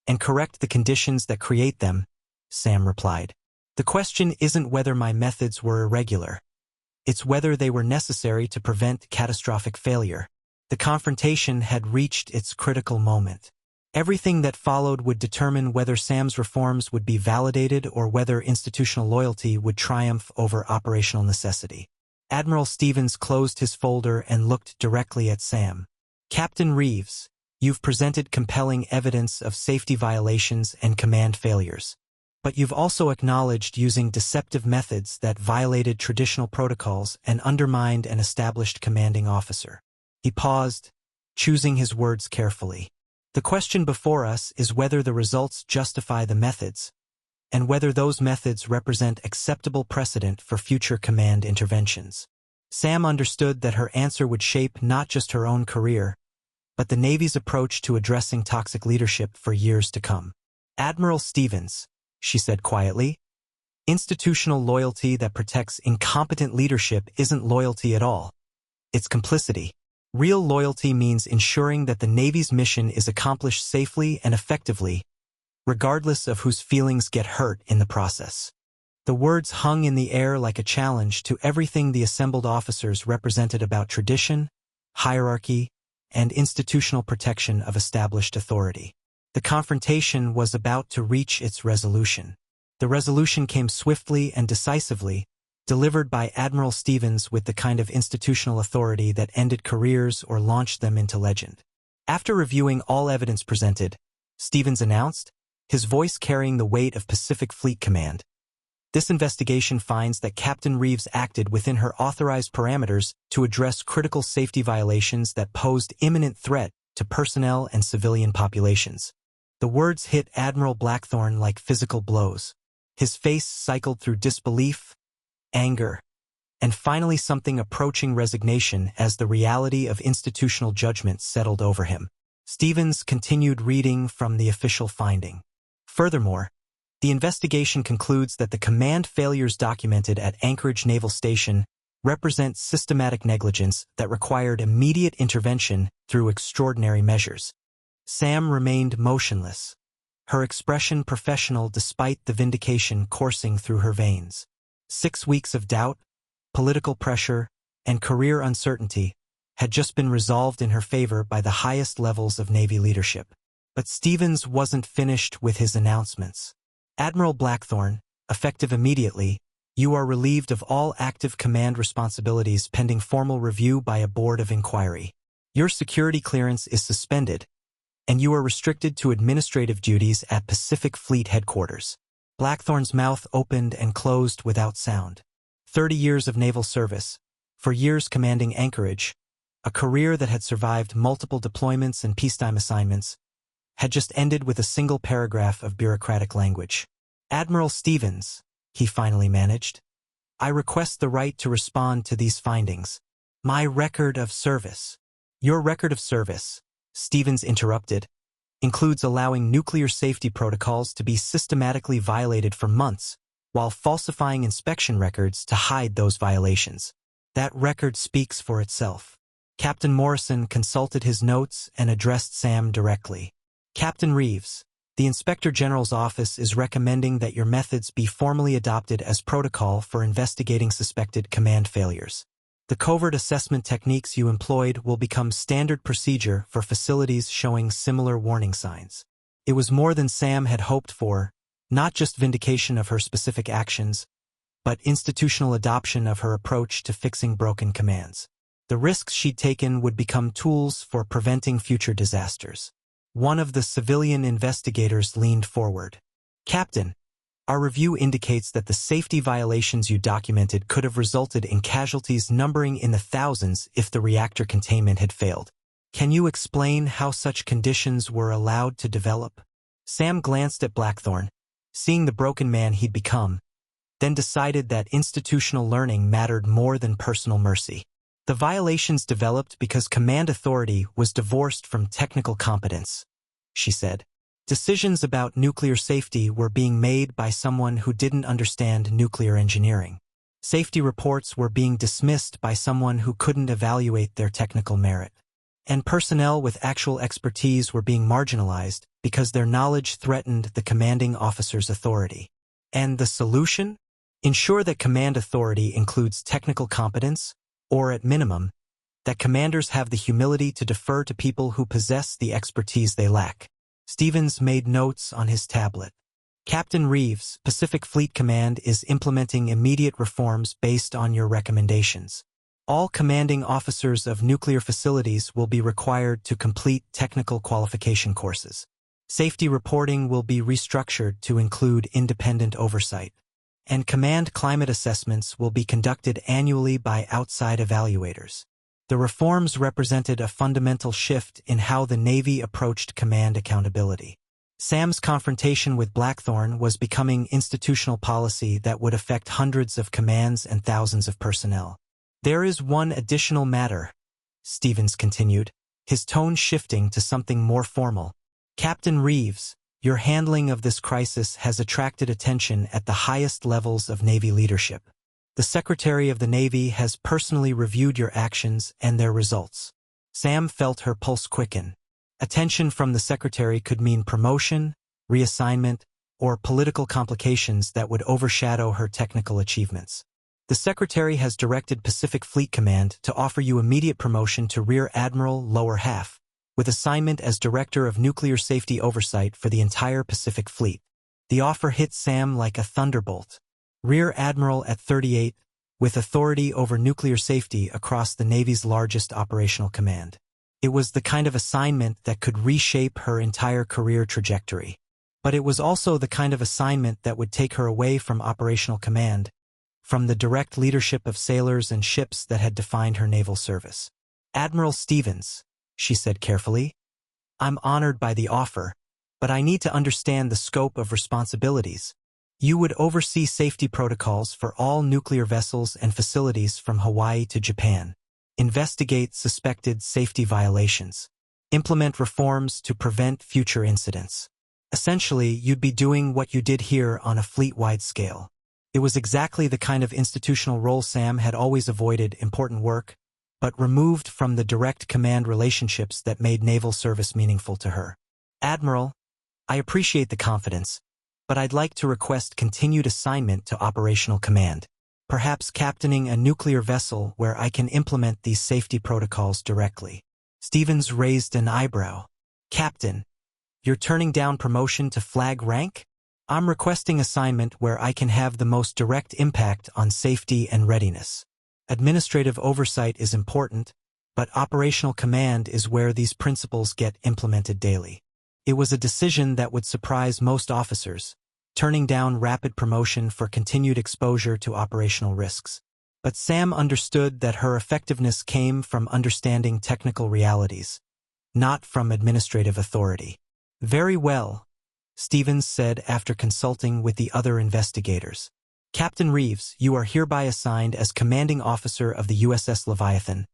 and correct the conditions that create them, Sam replied. The question isn't whether my methods were irregular. It's whether they were necessary to prevent catastrophic failure. The confrontation had reached its critical moment. Everything that followed would determine whether Sam's reforms would be validated or whether institutional loyalty would triumph over operational necessity. Admiral Stevens closed his folder and looked directly at Sam. Captain Reeves, you've presented compelling evidence of safety violations and command failures. But you've also acknowledged using deceptive methods that violated traditional protocols and undermined an established commanding officer. He paused, choosing his words carefully. The question before us is whether the results justify the methods, and whether those methods represent acceptable precedent for future command interventions. Sam understood that her answer would shape not just her own career, but the Navy's approach to addressing toxic leadership for years to come. Admiral Stevens, she said quietly, institutional loyalty that protects incompetent leadership isn't loyalty at all. It's complicity. Real loyalty means ensuring that the Navy's mission is accomplished safely and effectively, regardless of whose feelings get hurt in the process. The words hung in the air like a challenge to everything the assembled officers represented about tradition, hierarchy, and institutional protection of established authority. The confrontation was about to reach its resolution. The resolution came swiftly and decisively, delivered by Admiral Stevens with the kind of institutional authority that ended careers or launched them into legend. After reviewing all evidence presented, Stevens announced, his voice carrying the weight of Pacific Fleet Command. This investigation finds that Captain Reeves acted within her authorized parameters to address critical safety violations that posed imminent threat to personnel and civilian populations. The words hit Admiral Blackthorne like physical blows. His face cycled through disbelief, anger, and finally something approaching resignation as the reality of institutional judgment settled over him. Stevens continued reading from the official finding. Furthermore, the investigation concludes that the command failures documented at Anchorage Naval Station represent systematic negligence that required immediate intervention through extraordinary measures. Sam remained motionless, her expression professional despite the vindication coursing through her veins. 6 weeks of doubt, political pressure, and career uncertainty had just been resolved in her favor by the highest levels of Navy leadership. But Stevens wasn't finished with his announcements. Admiral Blackthorne, effective immediately, you are relieved of all active command responsibilities pending formal review by a board of inquiry. Your security clearance is suspended, and you are restricted to administrative duties at Pacific Fleet Headquarters. Blackthorne's mouth opened and closed without sound. 30 years of naval service, for years commanding Anchorage, A career that had survived multiple deployments and peacetime assignments had just ended with a single paragraph of bureaucratic language. "Admiral Stevens," he finally managed, "I request the right to respond to these findings. My record of service." "Your record of service," Stevens interrupted, "includes allowing nuclear safety protocols to be systematically violated for months, while falsifying inspection records to hide those violations. That record speaks for itself." Captain Morrison consulted his notes and addressed Sam directly. "Captain Reeves, the Inspector General's office is recommending that your methods be formally adopted as protocol for investigating suspected command failures. The covert assessment techniques you employed will become standard procedure for facilities showing similar warning signs." It was more than Sam had hoped for, not just vindication of her specific actions, but institutional adoption of her approach to fixing broken commands. The risks she'd taken would become tools for preventing future disasters. One of the civilian investigators leaned forward. "Captain, our review indicates that the safety violations you documented could have resulted in casualties numbering in the thousands if the reactor containment had failed. Can you explain how such conditions were allowed to develop?" Sam glanced at Blackthorne, seeing the broken man he'd become, then decided that institutional learning mattered more than personal mercy. "The violations developed because command authority was divorced from technical competence," she said. "Decisions about nuclear safety were being made by someone who didn't understand nuclear engineering. Safety reports were being dismissed by someone who couldn't evaluate their technical merit. And personnel with actual expertise were being marginalized because their knowledge threatened the commanding officer's authority. And the solution? Ensure that command authority includes technical competence, or at minimum, that commanders have the humility to defer to people who possess the expertise they lack." Stevens made notes on his tablet. "Captain Reeves, Pacific Fleet Command is implementing immediate reforms based on your recommendations. All commanding officers of nuclear facilities will be required to complete technical qualification courses. Safety reporting will be restructured to include independent oversight. And command climate assessments will be conducted annually by outside evaluators." The reforms represented a fundamental shift in how the Navy approached command accountability. Sam's confrontation with Blackthorne was becoming institutional policy that would affect hundreds of commands and thousands of personnel. "There is one additional matter," Stevens continued, his tone shifting to something more formal. "Captain Reeves, your handling of this crisis has attracted attention at the highest levels of Navy leadership. The Secretary of the Navy has personally reviewed your actions and their results." Sam felt her pulse quicken. Attention from the Secretary could mean promotion, reassignment, or political complications that would overshadow her technical achievements. "The Secretary has directed Pacific Fleet Command to offer you immediate promotion to Rear Admiral Lower Half, with assignment as Director of Nuclear Safety Oversight for the entire Pacific Fleet." The offer hit Sam like a thunderbolt. Rear Admiral at 38, with authority over nuclear safety across the Navy's largest operational command. It was the kind of assignment that could reshape her entire career trajectory. But it was also the kind of assignment that would take her away from operational command, from the direct leadership of sailors and ships that had defined her naval service. "Admiral Stevens," she said carefully, "I'm honored by the offer, but I need to understand the scope of responsibilities. You would oversee safety protocols for all nuclear vessels and facilities from Hawaii to Japan. Investigate suspected safety violations. Implement reforms to prevent future incidents. Essentially, you'd be doing what you did here on a fleet-wide scale." It was exactly the kind of institutional role Sam had always avoided: important work, but removed from the direct command relationships that made naval service meaningful to her. "Admiral, I appreciate the confidence, but I'd like to request continued assignment to operational command, perhaps captaining a nuclear vessel where I can implement these safety protocols directly." Stevens raised an eyebrow. "Captain, you're turning down promotion to flag rank?" "I'm requesting assignment where I can have the most direct impact on safety and readiness. Administrative oversight is important, but operational command is where these principles get implemented daily." It was a decision that would surprise most officers, turning down rapid promotion for continued exposure to operational risks. But Sam understood that her effectiveness came from understanding technical realities, not from administrative authority. "Very well," Stevens said after consulting with the other investigators. "Captain Reeves, you are hereby assigned as commanding officer of the USS Leviathan,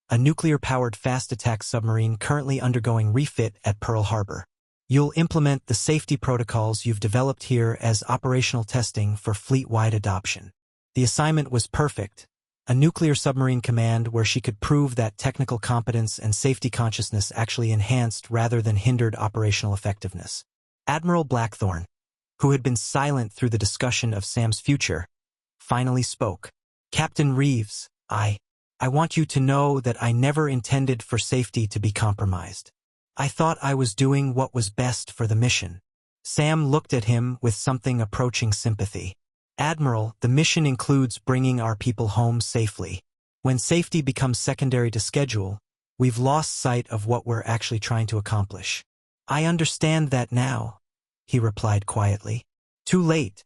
a nuclear-powered fast-attack submarine currently undergoing refit at Pearl Harbor. You'll implement the safety protocols you've developed here as operational testing for fleet-wide adoption." The assignment was perfect, a nuclear submarine command where she could prove that technical competence and safety consciousness actually enhanced rather than hindered operational effectiveness. Admiral Blackthorne, who had been silent through the discussion of Sam's future, finally spoke. "Captain Reeves, I want you to know that I never intended for safety to be compromised. I thought I was doing what was best for the mission." Sam looked at him with something approaching sympathy. "Admiral, the mission includes bringing our people home safely. When safety becomes secondary to schedule, we've lost sight of what we're actually trying to accomplish." "I understand that now," he replied quietly. "Too late,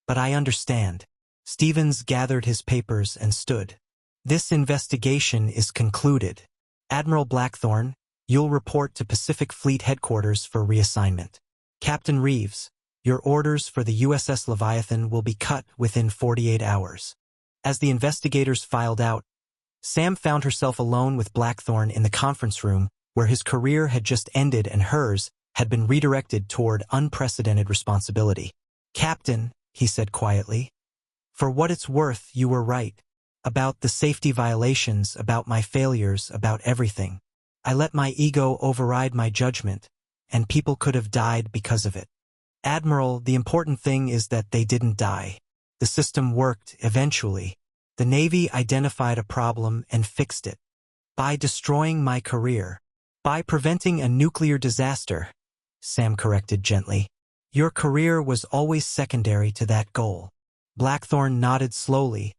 but I understand." Stevens gathered his papers and stood. "This investigation is concluded. Admiral Blackthorne, you'll report to Pacific Fleet Headquarters for reassignment. Captain Reeves, your orders for the USS Leviathan will be cut within 48 hours. As the investigators filed out, Sam found herself alone with Blackthorne in the conference room where his career had just ended and hers had been redirected toward unprecedented responsibility. "Captain," he said quietly, "for what it's worth, you were right. About the safety violations, about my failures, about everything. I let my ego override my judgment, and people could have died because of it. Admiral, the important thing is that they didn't die. The system worked eventually. The Navy identified a problem and fixed it. By destroying my career. By preventing a nuclear disaster," Sam corrected gently. "Your career was always secondary to that goal." Blackthorne nodded slowly,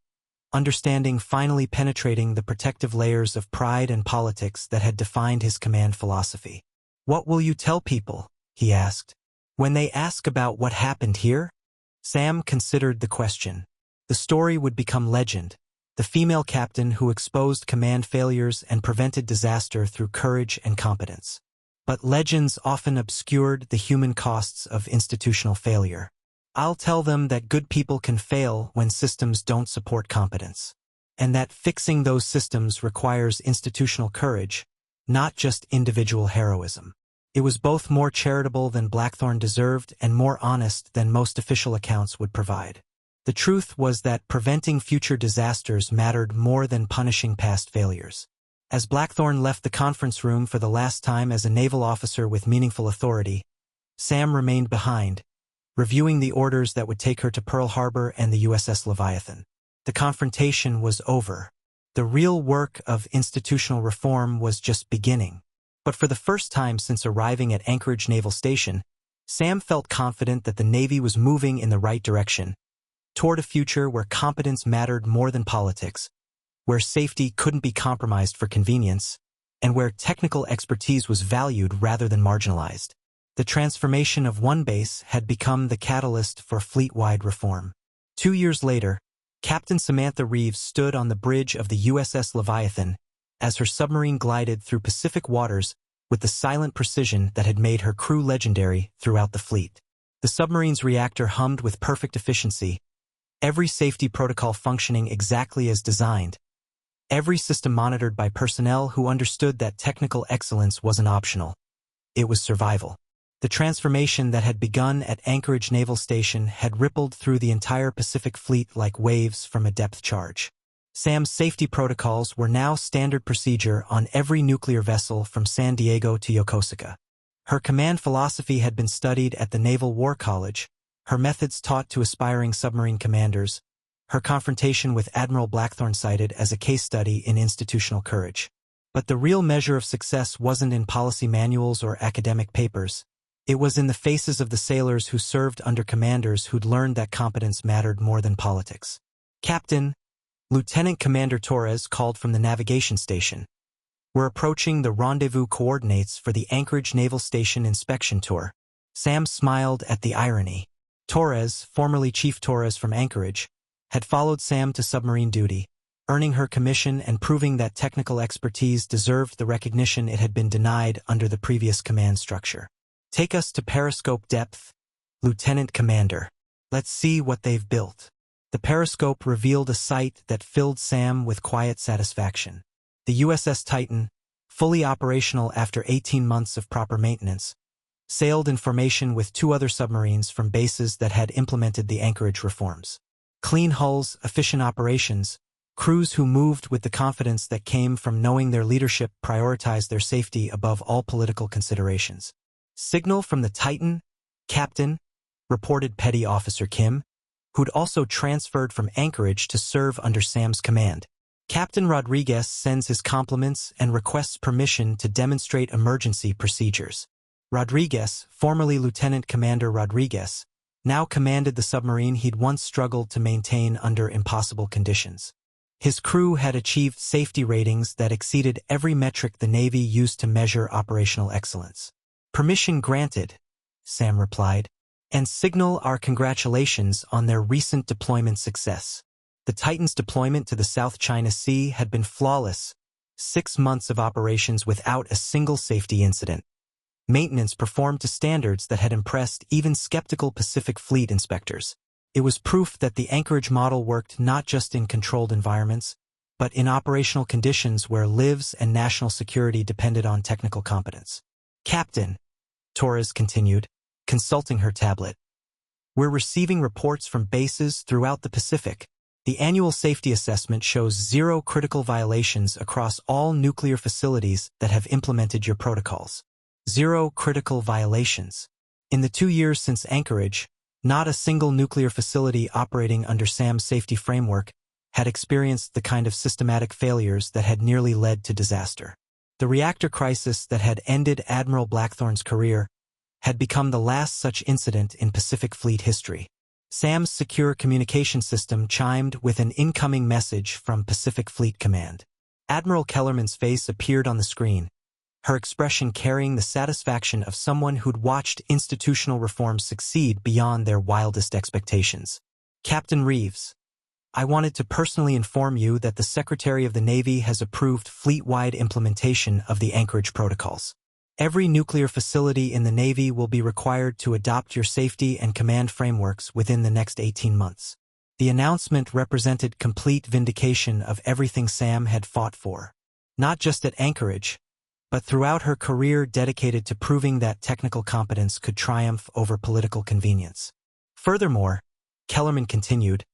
understanding finally penetrating the protective layers of pride and politics that had defined his command philosophy. "What will you tell people?" he asked. "When they ask about what happened here?" Sam considered the question. The story would become legend, the female captain who exposed command failures and prevented disaster through courage and competence. But legends often obscured the human costs of institutional failure. "I'll tell them that good people can fail when systems don't support competence, and that fixing those systems requires institutional courage, not just individual heroism." It was both more charitable than Blackthorne deserved and more honest than most official accounts would provide. The truth was that preventing future disasters mattered more than punishing past failures. As Blackthorne left the conference room for the last time as a naval officer with meaningful authority, Sam remained behind, reviewing the orders that would take her to Pearl Harbor and the USS Leviathan. The confrontation was over. The real work of institutional reform was just beginning. But for the first time since arriving at Anchorage Naval Station, Sam felt confident that the Navy was moving in the right direction, toward a future where competence mattered more than politics, where safety couldn't be compromised for convenience, and where technical expertise was valued rather than marginalized. The transformation of one base had become the catalyst for fleet-wide reform. 2 years later, Captain Samantha Reeves stood on the bridge of the USS Leviathan as her submarine glided through Pacific waters with the silent precision that had made her crew legendary throughout the fleet. The submarine's reactor hummed with perfect efficiency, every safety protocol functioning exactly as designed, every system monitored by personnel who understood that technical excellence wasn't optional. It was survival. The transformation that had begun at Anchorage Naval Station had rippled through the entire Pacific Fleet like waves from a depth charge. Sam's safety protocols were now standard procedure on every nuclear vessel from San Diego to Yokosuka. Her command philosophy had been studied at the Naval War College, her methods taught to aspiring submarine commanders, her confrontation with Admiral Blackthorne cited as a case study in institutional courage. But the real measure of success wasn't in policy manuals or academic papers. It was in the faces of the sailors who served under commanders who'd learned that competence mattered more than politics. "Captain," Lieutenant Commander Torres called from the navigation station. "We're approaching the rendezvous coordinates for the Anchorage Naval Station inspection tour." Sam smiled at the irony. Torres, formerly Chief Torres from Anchorage, had followed Sam to submarine duty, earning her commission and proving that technical expertise deserved the recognition it had been denied under the previous command structure. "Take us to periscope depth, Lieutenant Commander. Let's see what they've built." The periscope revealed a sight that filled Sam with quiet satisfaction. The USS Titan, fully operational after 18 months of proper maintenance, sailed in formation with 2 other submarines from bases that had implemented the anchorage reforms. Clean hulls, efficient operations, crews who moved with the confidence that came from knowing their leadership prioritized their safety above all political considerations. "Signal from the Titan, Captain," reported Petty Officer Kim, who'd also transferred from Anchorage to serve under Sam's command. "Captain Rodriguez sends his compliments and requests permission to demonstrate emergency procedures." Rodriguez, formerly Lieutenant Commander Rodriguez, now commanded the submarine he'd once struggled to maintain under impossible conditions. His crew had achieved safety ratings that exceeded every metric the Navy used to measure operational excellence. "Permission granted," Sam replied, "and signal our congratulations on their recent deployment success." The Titan's deployment to the South China Sea had been flawless, 6 months of operations without a single safety incident. Maintenance performed to standards that had impressed even skeptical Pacific Fleet inspectors. It was proof that the Anchorage model worked not just in controlled environments, but in operational conditions where lives and national security depended on technical competence. "Captain," Torres continued, consulting her tablet, "we're receiving reports from bases throughout the Pacific. The annual safety assessment shows 0 critical violations across all nuclear facilities that have implemented your protocols. 0 critical violations. In the 2 years since Anchorage, not a single nuclear facility operating under Sam's safety framework had experienced the kind of systematic failures that had nearly led to disaster. The reactor crisis that had ended Admiral Blackthorne's career had become the last such incident in Pacific Fleet history." Sam's secure communication system chimed with an incoming message from Pacific Fleet Command. Admiral Kellerman's face appeared on the screen, her expression carrying the satisfaction of someone who'd watched institutional reforms succeed beyond their wildest expectations. "Captain Reeves, I wanted to personally inform you that the Secretary of the Navy has approved fleet-wide implementation of the Anchorage protocols. Every nuclear facility in the Navy will be required to adopt your safety and command frameworks within the next 18 months. The announcement represented complete vindication of everything Sam had fought for, not just at Anchorage, but throughout her career dedicated to proving that technical competence could triumph over political convenience. Furthermore, Kellerman continued,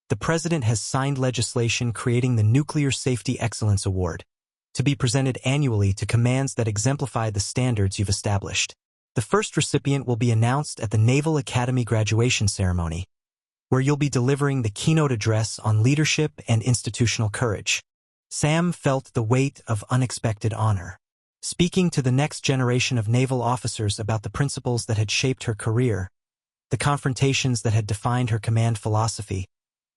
the President has signed legislation creating the Nuclear Safety Excellence Award, to be presented annually to commands that exemplify the standards you've established. The first recipient will be announced at the Naval Academy graduation ceremony, where you'll be delivering the keynote address on leadership and institutional courage. Sam felt the weight of unexpected honor. Speaking to the next generation of naval officers about the principles that had shaped her career, the confrontations that had defined her command philosophy,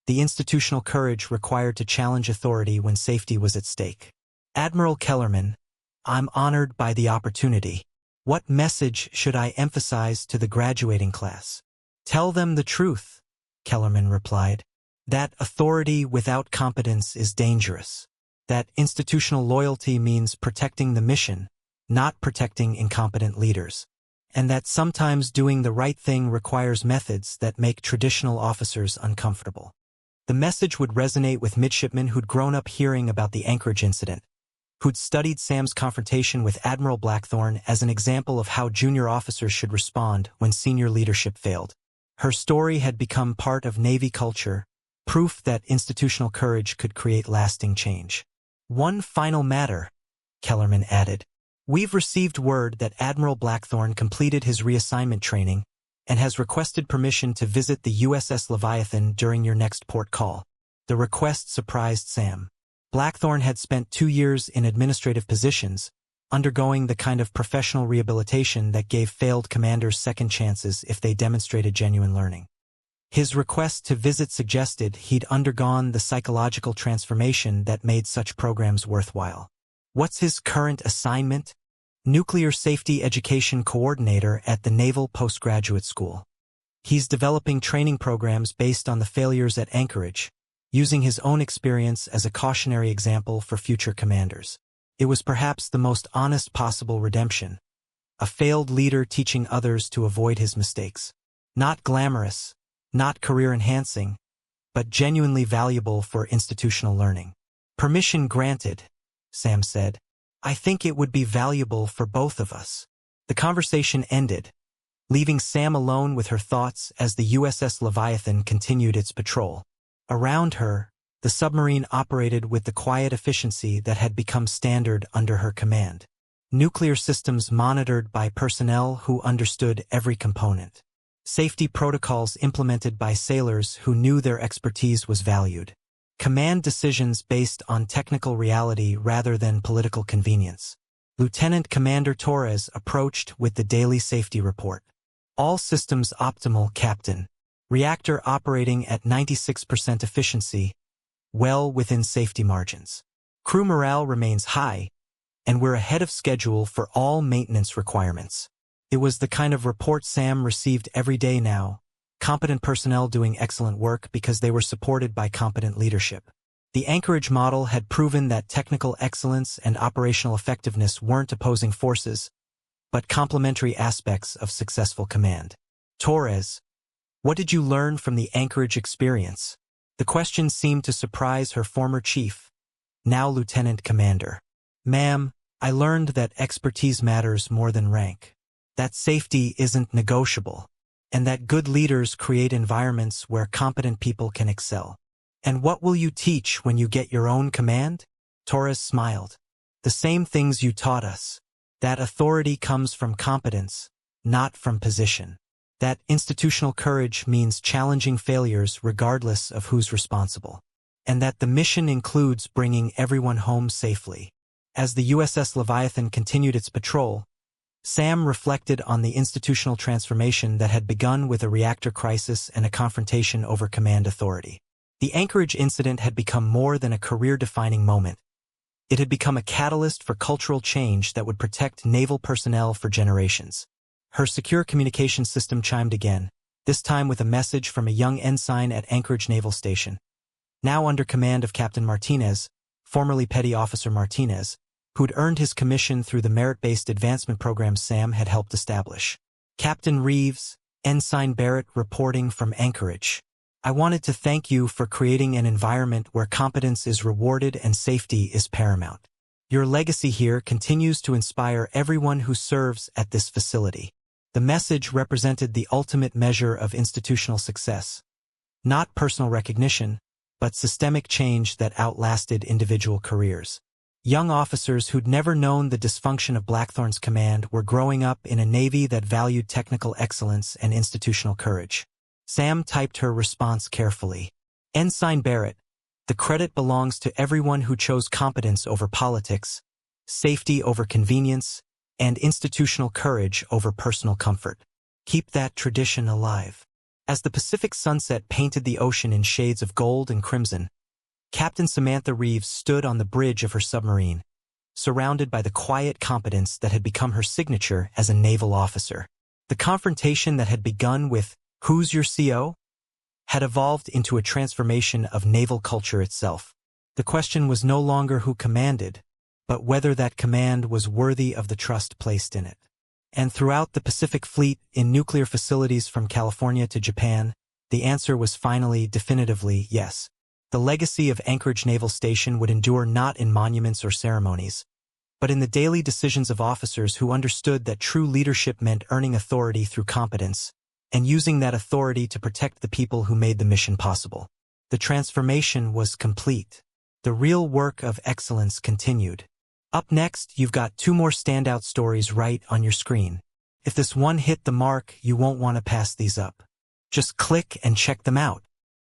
the institutional courage required to challenge authority when safety was at stake. Admiral Kellerman, I'm honored by the opportunity. What message should I emphasize to the graduating class? Tell them the truth, Kellerman replied. That authority without competence is dangerous. That institutional loyalty means protecting the mission, not protecting incompetent leaders. And that sometimes doing the right thing requires methods that make traditional officers uncomfortable. The message would resonate with midshipmen who'd grown up hearing about the Anchorage incident, who'd studied Sam's confrontation with Admiral Blackthorne as an example of how junior officers should respond when senior leadership failed. Her story had become part of Navy culture, proof that institutional courage could create lasting change. One final matter, Kellerman added. We've received word that Admiral Blackthorne completed his reassignment training and has requested permission to visit the USS Leviathan during your next port call. The request surprised Sam. Blackthorne had spent 2 years in administrative positions, undergoing the kind of professional rehabilitation that gave failed commanders second chances if they demonstrated genuine learning. His request to visit suggested he'd undergone the psychological transformation that made such programs worthwhile. What's his current assignment? Nuclear Safety Education Coordinator at the Naval Postgraduate School. He's developing training programs based on the failures at Anchorage, using his own experience as a cautionary example for future commanders. It was perhaps the most honest possible redemption, a failed leader teaching others to avoid his mistakes. Not glamorous, not career-enhancing, but genuinely valuable for institutional learning. "Permission granted," Sam said. "I think it would be valuable for both of us." The conversation ended, leaving Sam alone with her thoughts as the USS Leviathan continued its patrol. Around her, the submarine operated with the quiet efficiency that had become standard under her command. Nuclear systems monitored by personnel who understood every component. Safety protocols implemented by sailors who knew their expertise was valued. Command decisions based on technical reality rather than political convenience. Lieutenant Commander Torres approached with the daily safety report. "All systems optimal, Captain. Reactor operating at 96% efficiency, well within safety margins. Crew morale remains high, and we're ahead of schedule for all maintenance requirements." It was the kind of report Sam received every day now, competent personnel doing excellent work because they were supported by competent leadership. The Anchorage model had proven that technical excellence and operational effectiveness weren't opposing forces, but complementary aspects of successful command. "Torres, what did you learn from the Anchorage experience?" The question seemed to surprise her former chief, now Lieutenant Commander. "Ma'am, I learned that expertise matters more than rank. That safety isn't negotiable, and that good leaders create environments where competent people can excel." "And what will you teach when you get your own command?" Torres smiled. "The same things you taught us. That authority comes from competence, not from position. That institutional courage means challenging failures regardless of who's responsible. And that the mission includes bringing everyone home safely." As the USS Leviathan continued its patrol, Sam reflected on the institutional transformation that had begun with a reactor crisis and a confrontation over command authority. The Anchorage incident had become more than a career-defining moment. It had become a catalyst for cultural change that would protect naval personnel for generations. Her secure communication system chimed again, this time with a message from a young ensign at Anchorage Naval Station. Now under command of Captain Martinez, formerly Petty Officer Martinez, who'd earned his commission through the merit-based advancement program Sam had helped establish. "Captain Reeves, Ensign Barrett reporting from Anchorage. I wanted to thank you for creating an environment where competence is rewarded and safety is paramount. Your legacy here continues to inspire everyone who serves at this facility." The message represented the ultimate measure of institutional success. Not personal recognition, but systemic change that outlasted individual careers. Young officers who'd never known the dysfunction of Blackthorne's command were growing up in a Navy that valued technical excellence and institutional courage. Sam typed her response carefully. "Ensign Barrett, the credit belongs to everyone who chose competence over politics, safety over convenience, and institutional courage over personal comfort. Keep that tradition alive." As the Pacific sunset painted the ocean in shades of gold and crimson, Captain Samantha Reeves stood on the bridge of her submarine, surrounded by the quiet competence that had become her signature as a naval officer. The confrontation that had begun with, "Who's your CO?" had evolved into a transformation of naval culture itself. The question was no longer who commanded, but whether that command was worthy of the trust placed in it. And throughout the Pacific Fleet, in nuclear facilities from California to Japan, the answer was finally, definitively, yes. The legacy of Anchorage Naval Station would endure not in monuments or ceremonies, but in the daily decisions of officers who understood that true leadership meant earning authority through competence, and using that authority to protect the people who made the mission possible. The transformation was complete. The real work of excellence continued. Up next, you've got 2 more standout stories right on your screen. If this one hit the mark, you won't want to pass these up. Just click and check them out.